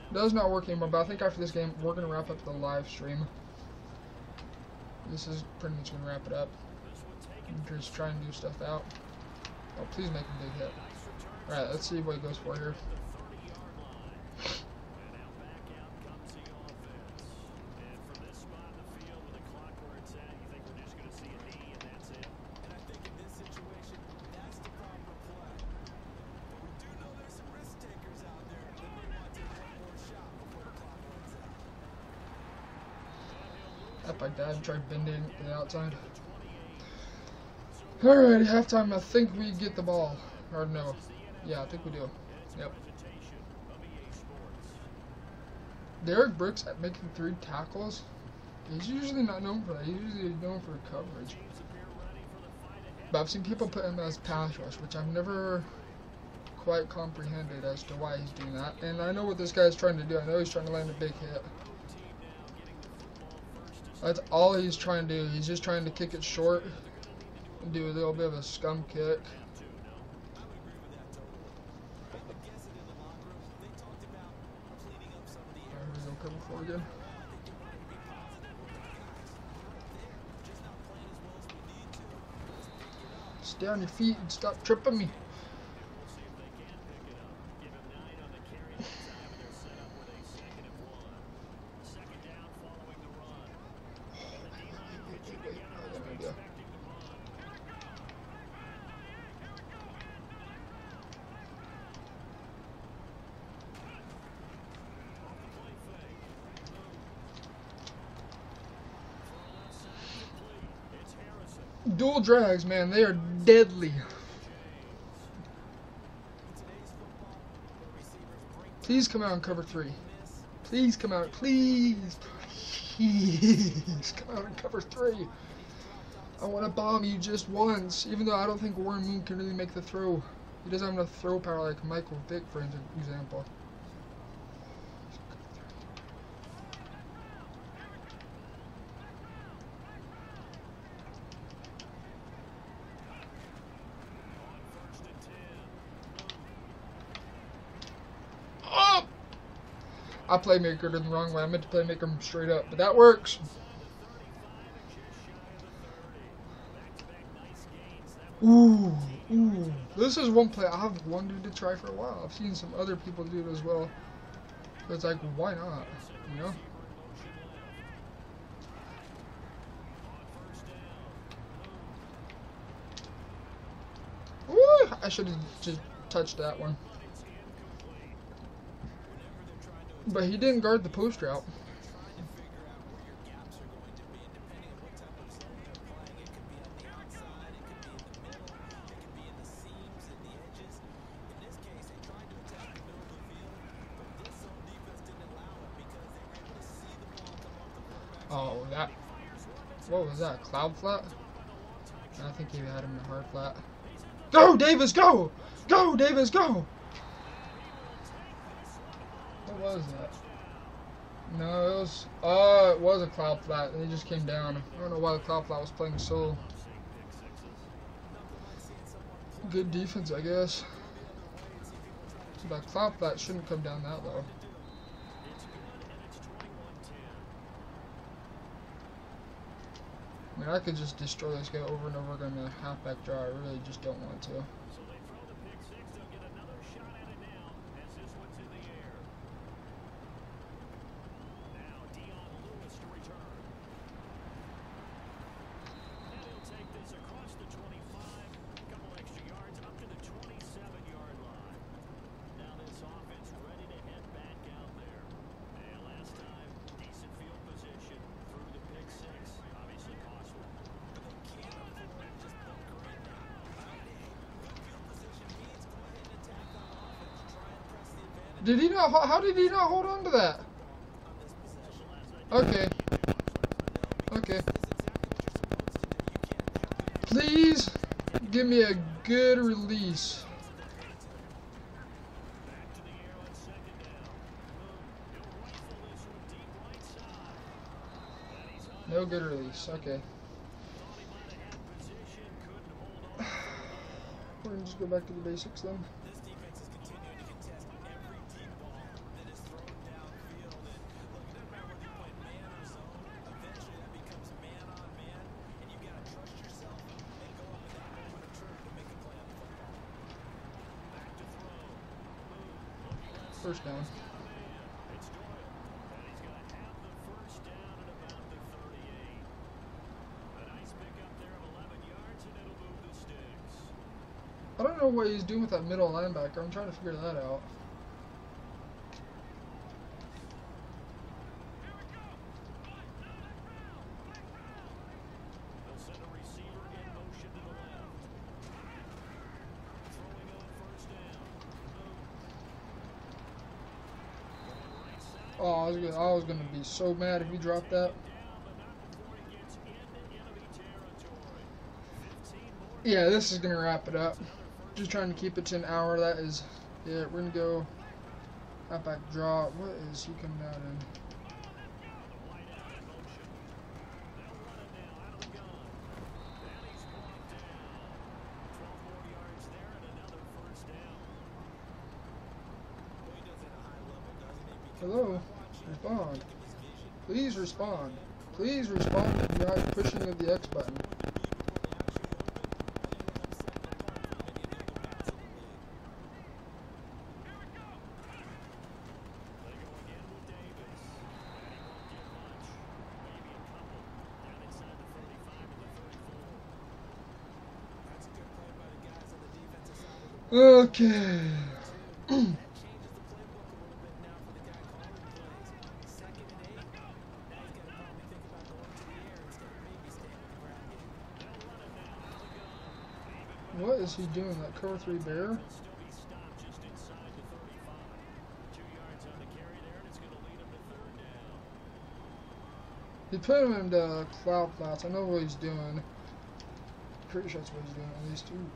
It does not work anymore. But I think after this game, we're gonna wrap up the live stream. This is pretty much gonna wrap it up. I'm just trying to do stuff out. Oh, please make a big hit. Alright, let's see what he goes for here. If my dad tried bending to the outside. Alright, halftime. I think we get the ball. Or no. Yeah, I think we do. Yep. Derek Brooks at making 3 tackles. He's usually not known for that. He's usually known for coverage. But I've seen people put him as pass rush, which I've never quite comprehended as to why he's doing that. And I know what this guy's trying to do. I know he's trying to land a big hit. That's all he's trying to do. He's just trying to kick it short and do a little bit of a scum kick. There we go, cover 4 again. Stay on your feet and stop tripping me. Dual drags, man, they are deadly. Please come out and cover 3. Please come out. Please. Please come out and cover 3. I want to bomb you just once, even though I don't think Warren Moon can really make the throw. He doesn't have enough throw power like Michael Vick, for example. I playmakered it the wrong way. I meant to playmaker him straight up, but that works. Ooh. This is one play I've wanted to try for a while. I've seen some other people do it as well. So it's like, why not? You know? Ooh, I should have just touched that one. But he didn't guard the post route. Oh, that. What was that? Cloud flat? I think he had him in a hard flat. Go, Davis, go! Go, Davis, go! What was that? No, it was a cloud flat, and he just came down. I don't know why the cloud flat was playing so. Good defense, I guess. That cloud flat shouldn't come down that low. I mean, I could just destroy this guy over and over again in a halfback draw. I really just don't want to. Did he not? How did he not hold on to that? Okay. Okay. Please give me a good release. No good release. Okay. We're gonna just go back to the basics then. First down. I don't know what he's doing with that middle linebacker. I'm trying to figure that out. Oh, I was gonna be so mad if he dropped that. Yeah, this is gonna wrap it up. Just trying to keep it to an hour. That is, yeah. We're gonna go halfback draw. What is he coming out in? Hello? Respond. Please respond. Please respond if you are pushing of the X button. Okay. What is he doing? That cover 3 bear? He put him into cloud flats. I know what he's doing. Pretty sure that's what he's doing at least. Ooh.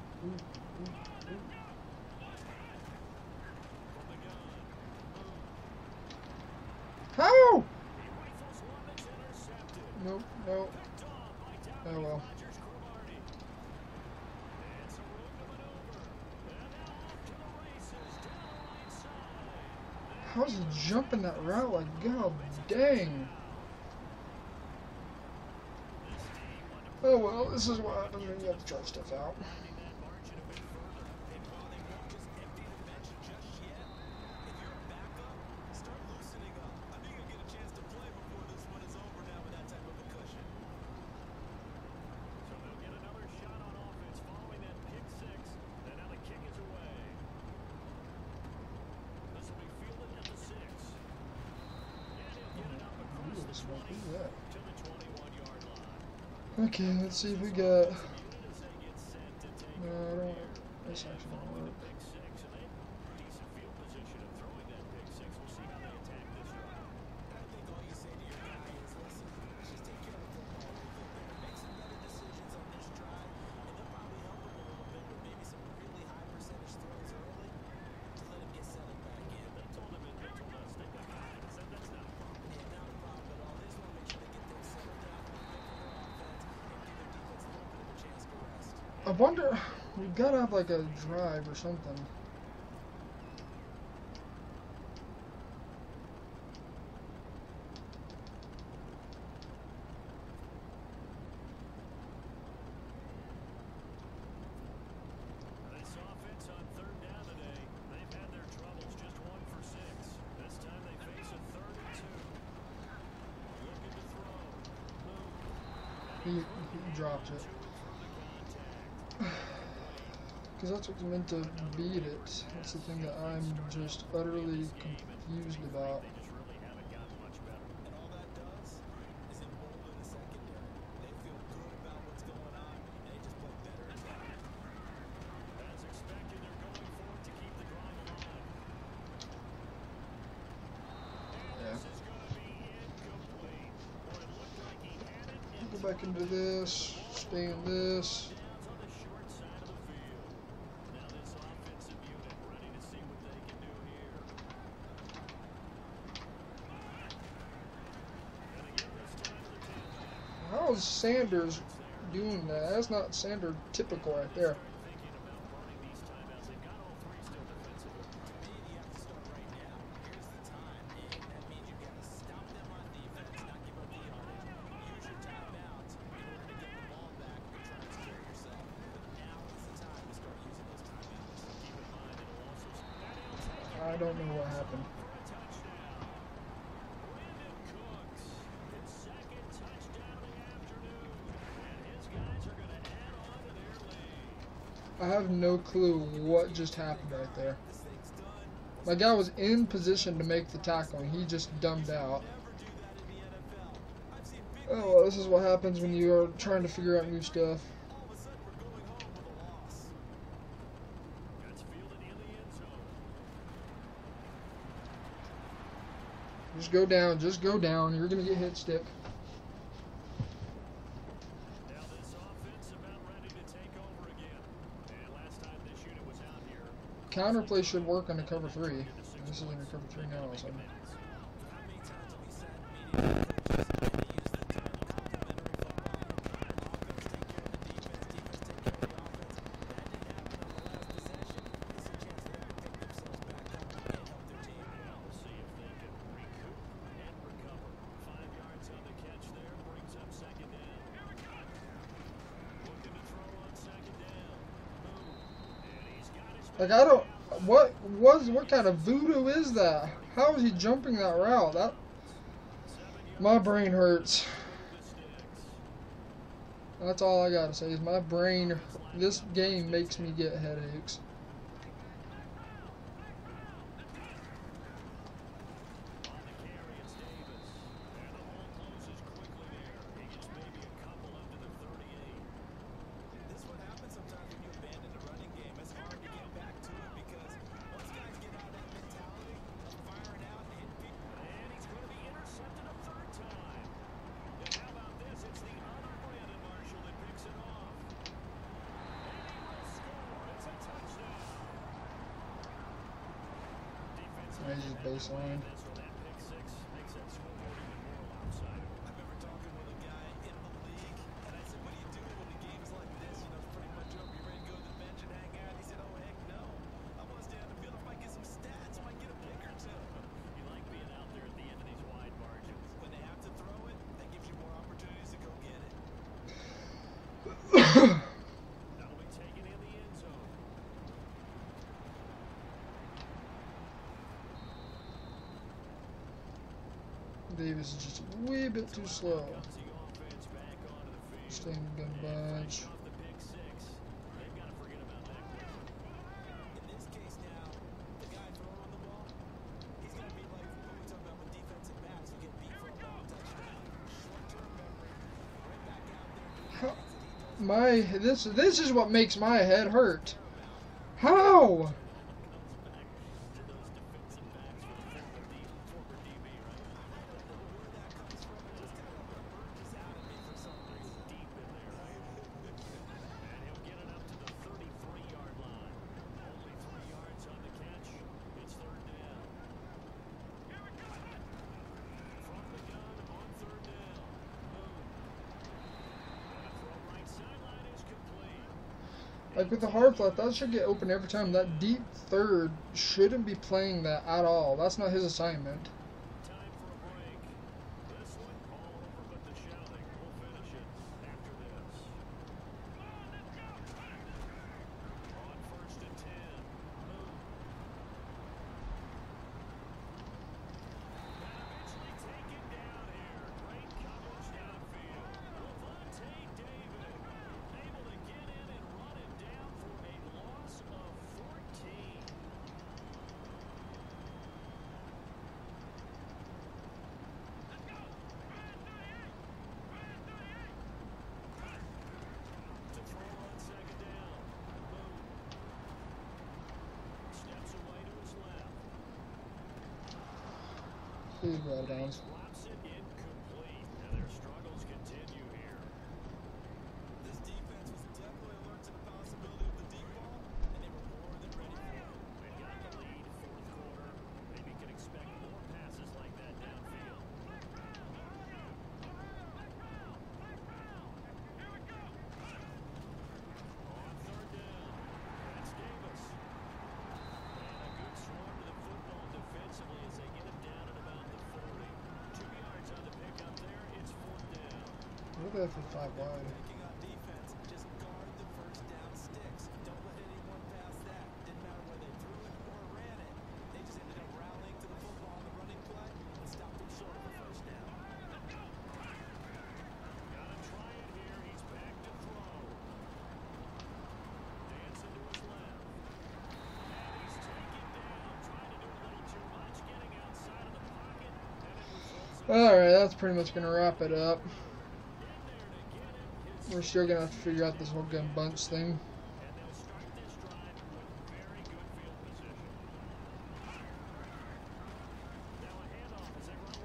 How? Nope. Oh well. How's he jumping that route? Like, god dang. Oh well, this is what happens when you have to try stuff out. Okay, let's see if we got. No, I don't. This actually won't work. I wonder, we gotta have like a drive or something. He dropped it. Because that's what's meant to beat it. That's the thing that I'm just utterly confused about. Go back into this, stay in this. How is Sanders doing that? That's not Sanders typical right there. I don't know what happened. I have no clue what just happened right there. My guy was in position to make the tackle and he just dumbed out. Oh well, this is what happens when you are trying to figure out new stuff. Just go down. Just go down. You're going to get hit stick. Now this offense about ready to take over again. And last time this unit was out here. Counterplay should work on the cover 3. This is in the cover 3 now. All of a sudden. Like, I don't, what kind of voodoo is that? How is he jumping that route? My brain hurts. That's all I gotta say is my brain, this game makes me get headaches. Just baseline. Davis is just a wee bit too slow. Staying in gun bunch. This is what makes my head hurt. How? Like with the hard flat, that should get open every time. That deep third shouldn't be playing that at all. That's not his assignment. Time for a break. This one all over but the shouting. We'll finish it after this. On first and 10. Move. Eventually taken down here. Great coverage downfield. Levante David able to get in and run him down for a loss of 14. To throw on second down. Boom. Steps away to his left. Please go out of bounds. Slaps it incomplete. And their struggles continue here. This defense was definitely alert to the possibility of the deep ball, and they were more than ready for it. They got the lead, fourth quarter. Maybe can expect more passes like that downfield. On third down, that's Davis. And a good swarm to the football defensively as they get him down at about the 40. 2 yards on the pickup there. It's fourth down. What if for 5 wide? Picking up defense. Just guard the first down sticks. Don't let anyone pass that. Didn't matter whether they threw it or ran it. They just ended up rallying to the football on the running play and stopped them short of a first down. Gotta try it here. He's back to throw. Dancing to his left. And he's taken down. Trying to do a little too much. Getting outside of the pocket. And it results in Alright, that's pretty much going to wrap it up. in there to get him. We're still going to have to figure out this whole gun bunch thing. And they'll start this drive with very good field position. Now a handoff as they run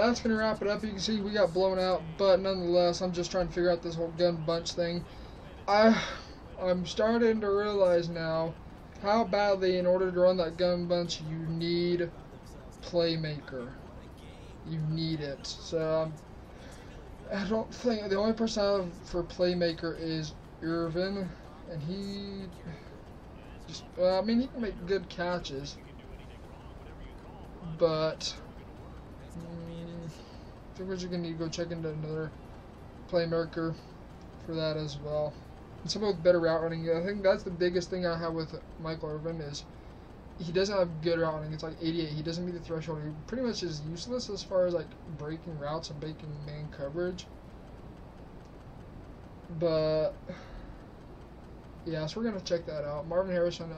that's going to wrap it up. You can see we got blown out, but nonetheless, I'm just trying to figure out this whole gun bunch thing. I'm starting to realize now how badly, in order to run that gun bunch, you need Playmaker. You need it. So I don't think the only person I have for Playmaker is Irvin, and he just, well, I mean, he can make good catches, but I think we're just gonna need to go check into another Playmaker for that as well. And someone with better route running. I think that's the biggest thing I have with Michael Irvin is he doesn't have good route running. It's like 88. He doesn't meet the threshold. He pretty much is useless as far as like breaking routes and breaking man coverage. But yeah, so we're gonna check that out. Marvin Harrison,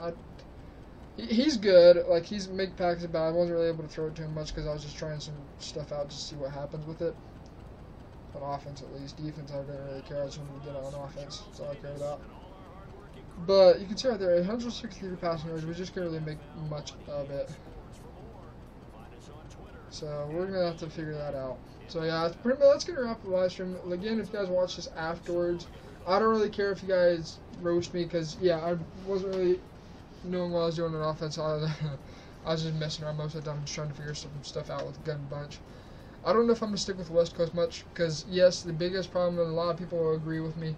he's good. Like he's make packs about. I wasn't really able to throw it to him much because I was just trying some stuff out just to see what happens with it. On offense at least. Defense I didn't really care. I just wanted to get on offense. That's all I cared about. But you can see right there, 163 passing yards. We just couldn't really make much of it. So we're gonna have to figure that out. So yeah, that's gonna wrap the live stream. Again, if you guys watch this afterwards, I don't really care if you guys roast me because yeah, I wasn't really knowing what I was doing on offense. I was just messing around most of the time, just trying to figure some stuff out with Gun Bunch. I don't know if I'm gonna stick with West Coast much because yes, the biggest problem, and a lot of people will agree with me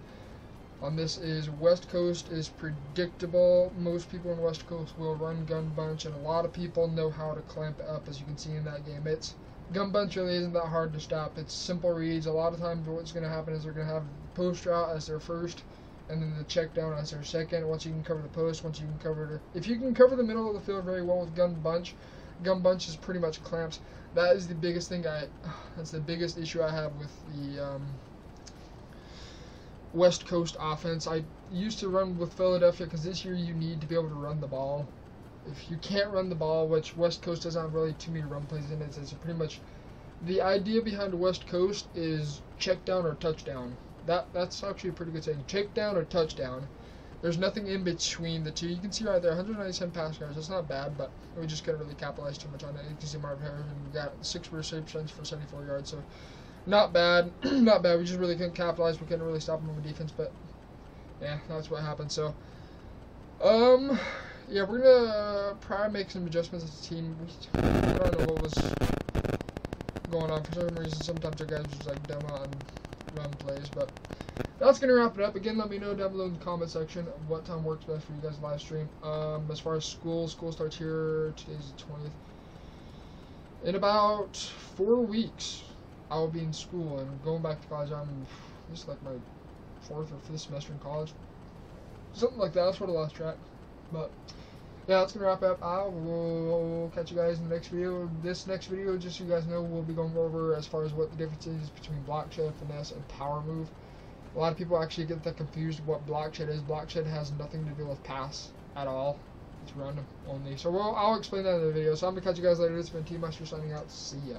on this, is West Coast is predictable. Most people in West Coast will run Gun Bunch, and a lot of people know how to clamp it up, as you can see in that game. Gun Bunch really isn't that hard to stop. It's simple reads. A lot of times what's going to happen is they're going to have post route as their first, and then the check down as their second. Once you can cover the post, once you can cover if you can cover the middle of the field very well with Gun Bunch is pretty much clamps. That is the biggest thing that's the biggest issue I have with the West Coast offense. I used to run with Philadelphia because this year you need to be able to run the ball. If you can't run the ball, which West Coast doesn't have really too many run plays in it, it's pretty much the idea behind West Coast is check down or touchdown. That's actually a pretty good saying. Check down or touchdown. There's nothing in between the two. You can see right there, 197 pass yards. That's not bad, but we just couldn't really capitalize too much on it. You can see Marvin Harrison got 6 receptions for 74 yards, so not bad. Not bad. We just really couldn't capitalize. We couldn't really stop them on the defense, but yeah, that's what happened. So, yeah, we're gonna probably make some adjustments as a team. I don't know what was going on. For some reason, sometimes our guys just like dumb out and run plays, but that's gonna wrap it up. Again, let me know down below in the comment section what time works best for you guys live stream. As far as school starts here. Today's the 20th. In about 4 weeks, I will be in school and going back to college. This is like my 4th or 5th semester in college, something like that. That's what I lost track. But yeah, that's gonna wrap up. I will catch you guys in the next video. This next video, just so you guys know, we'll be going over as far as what the difference is between block shed, finesse, and power move. A lot of people actually get that confused what block shed is. Block shed has nothing to do with pass at all. It's run only. So I'll explain that in the video. So I'm gonna catch you guys later. This has been T Master signing out. See ya.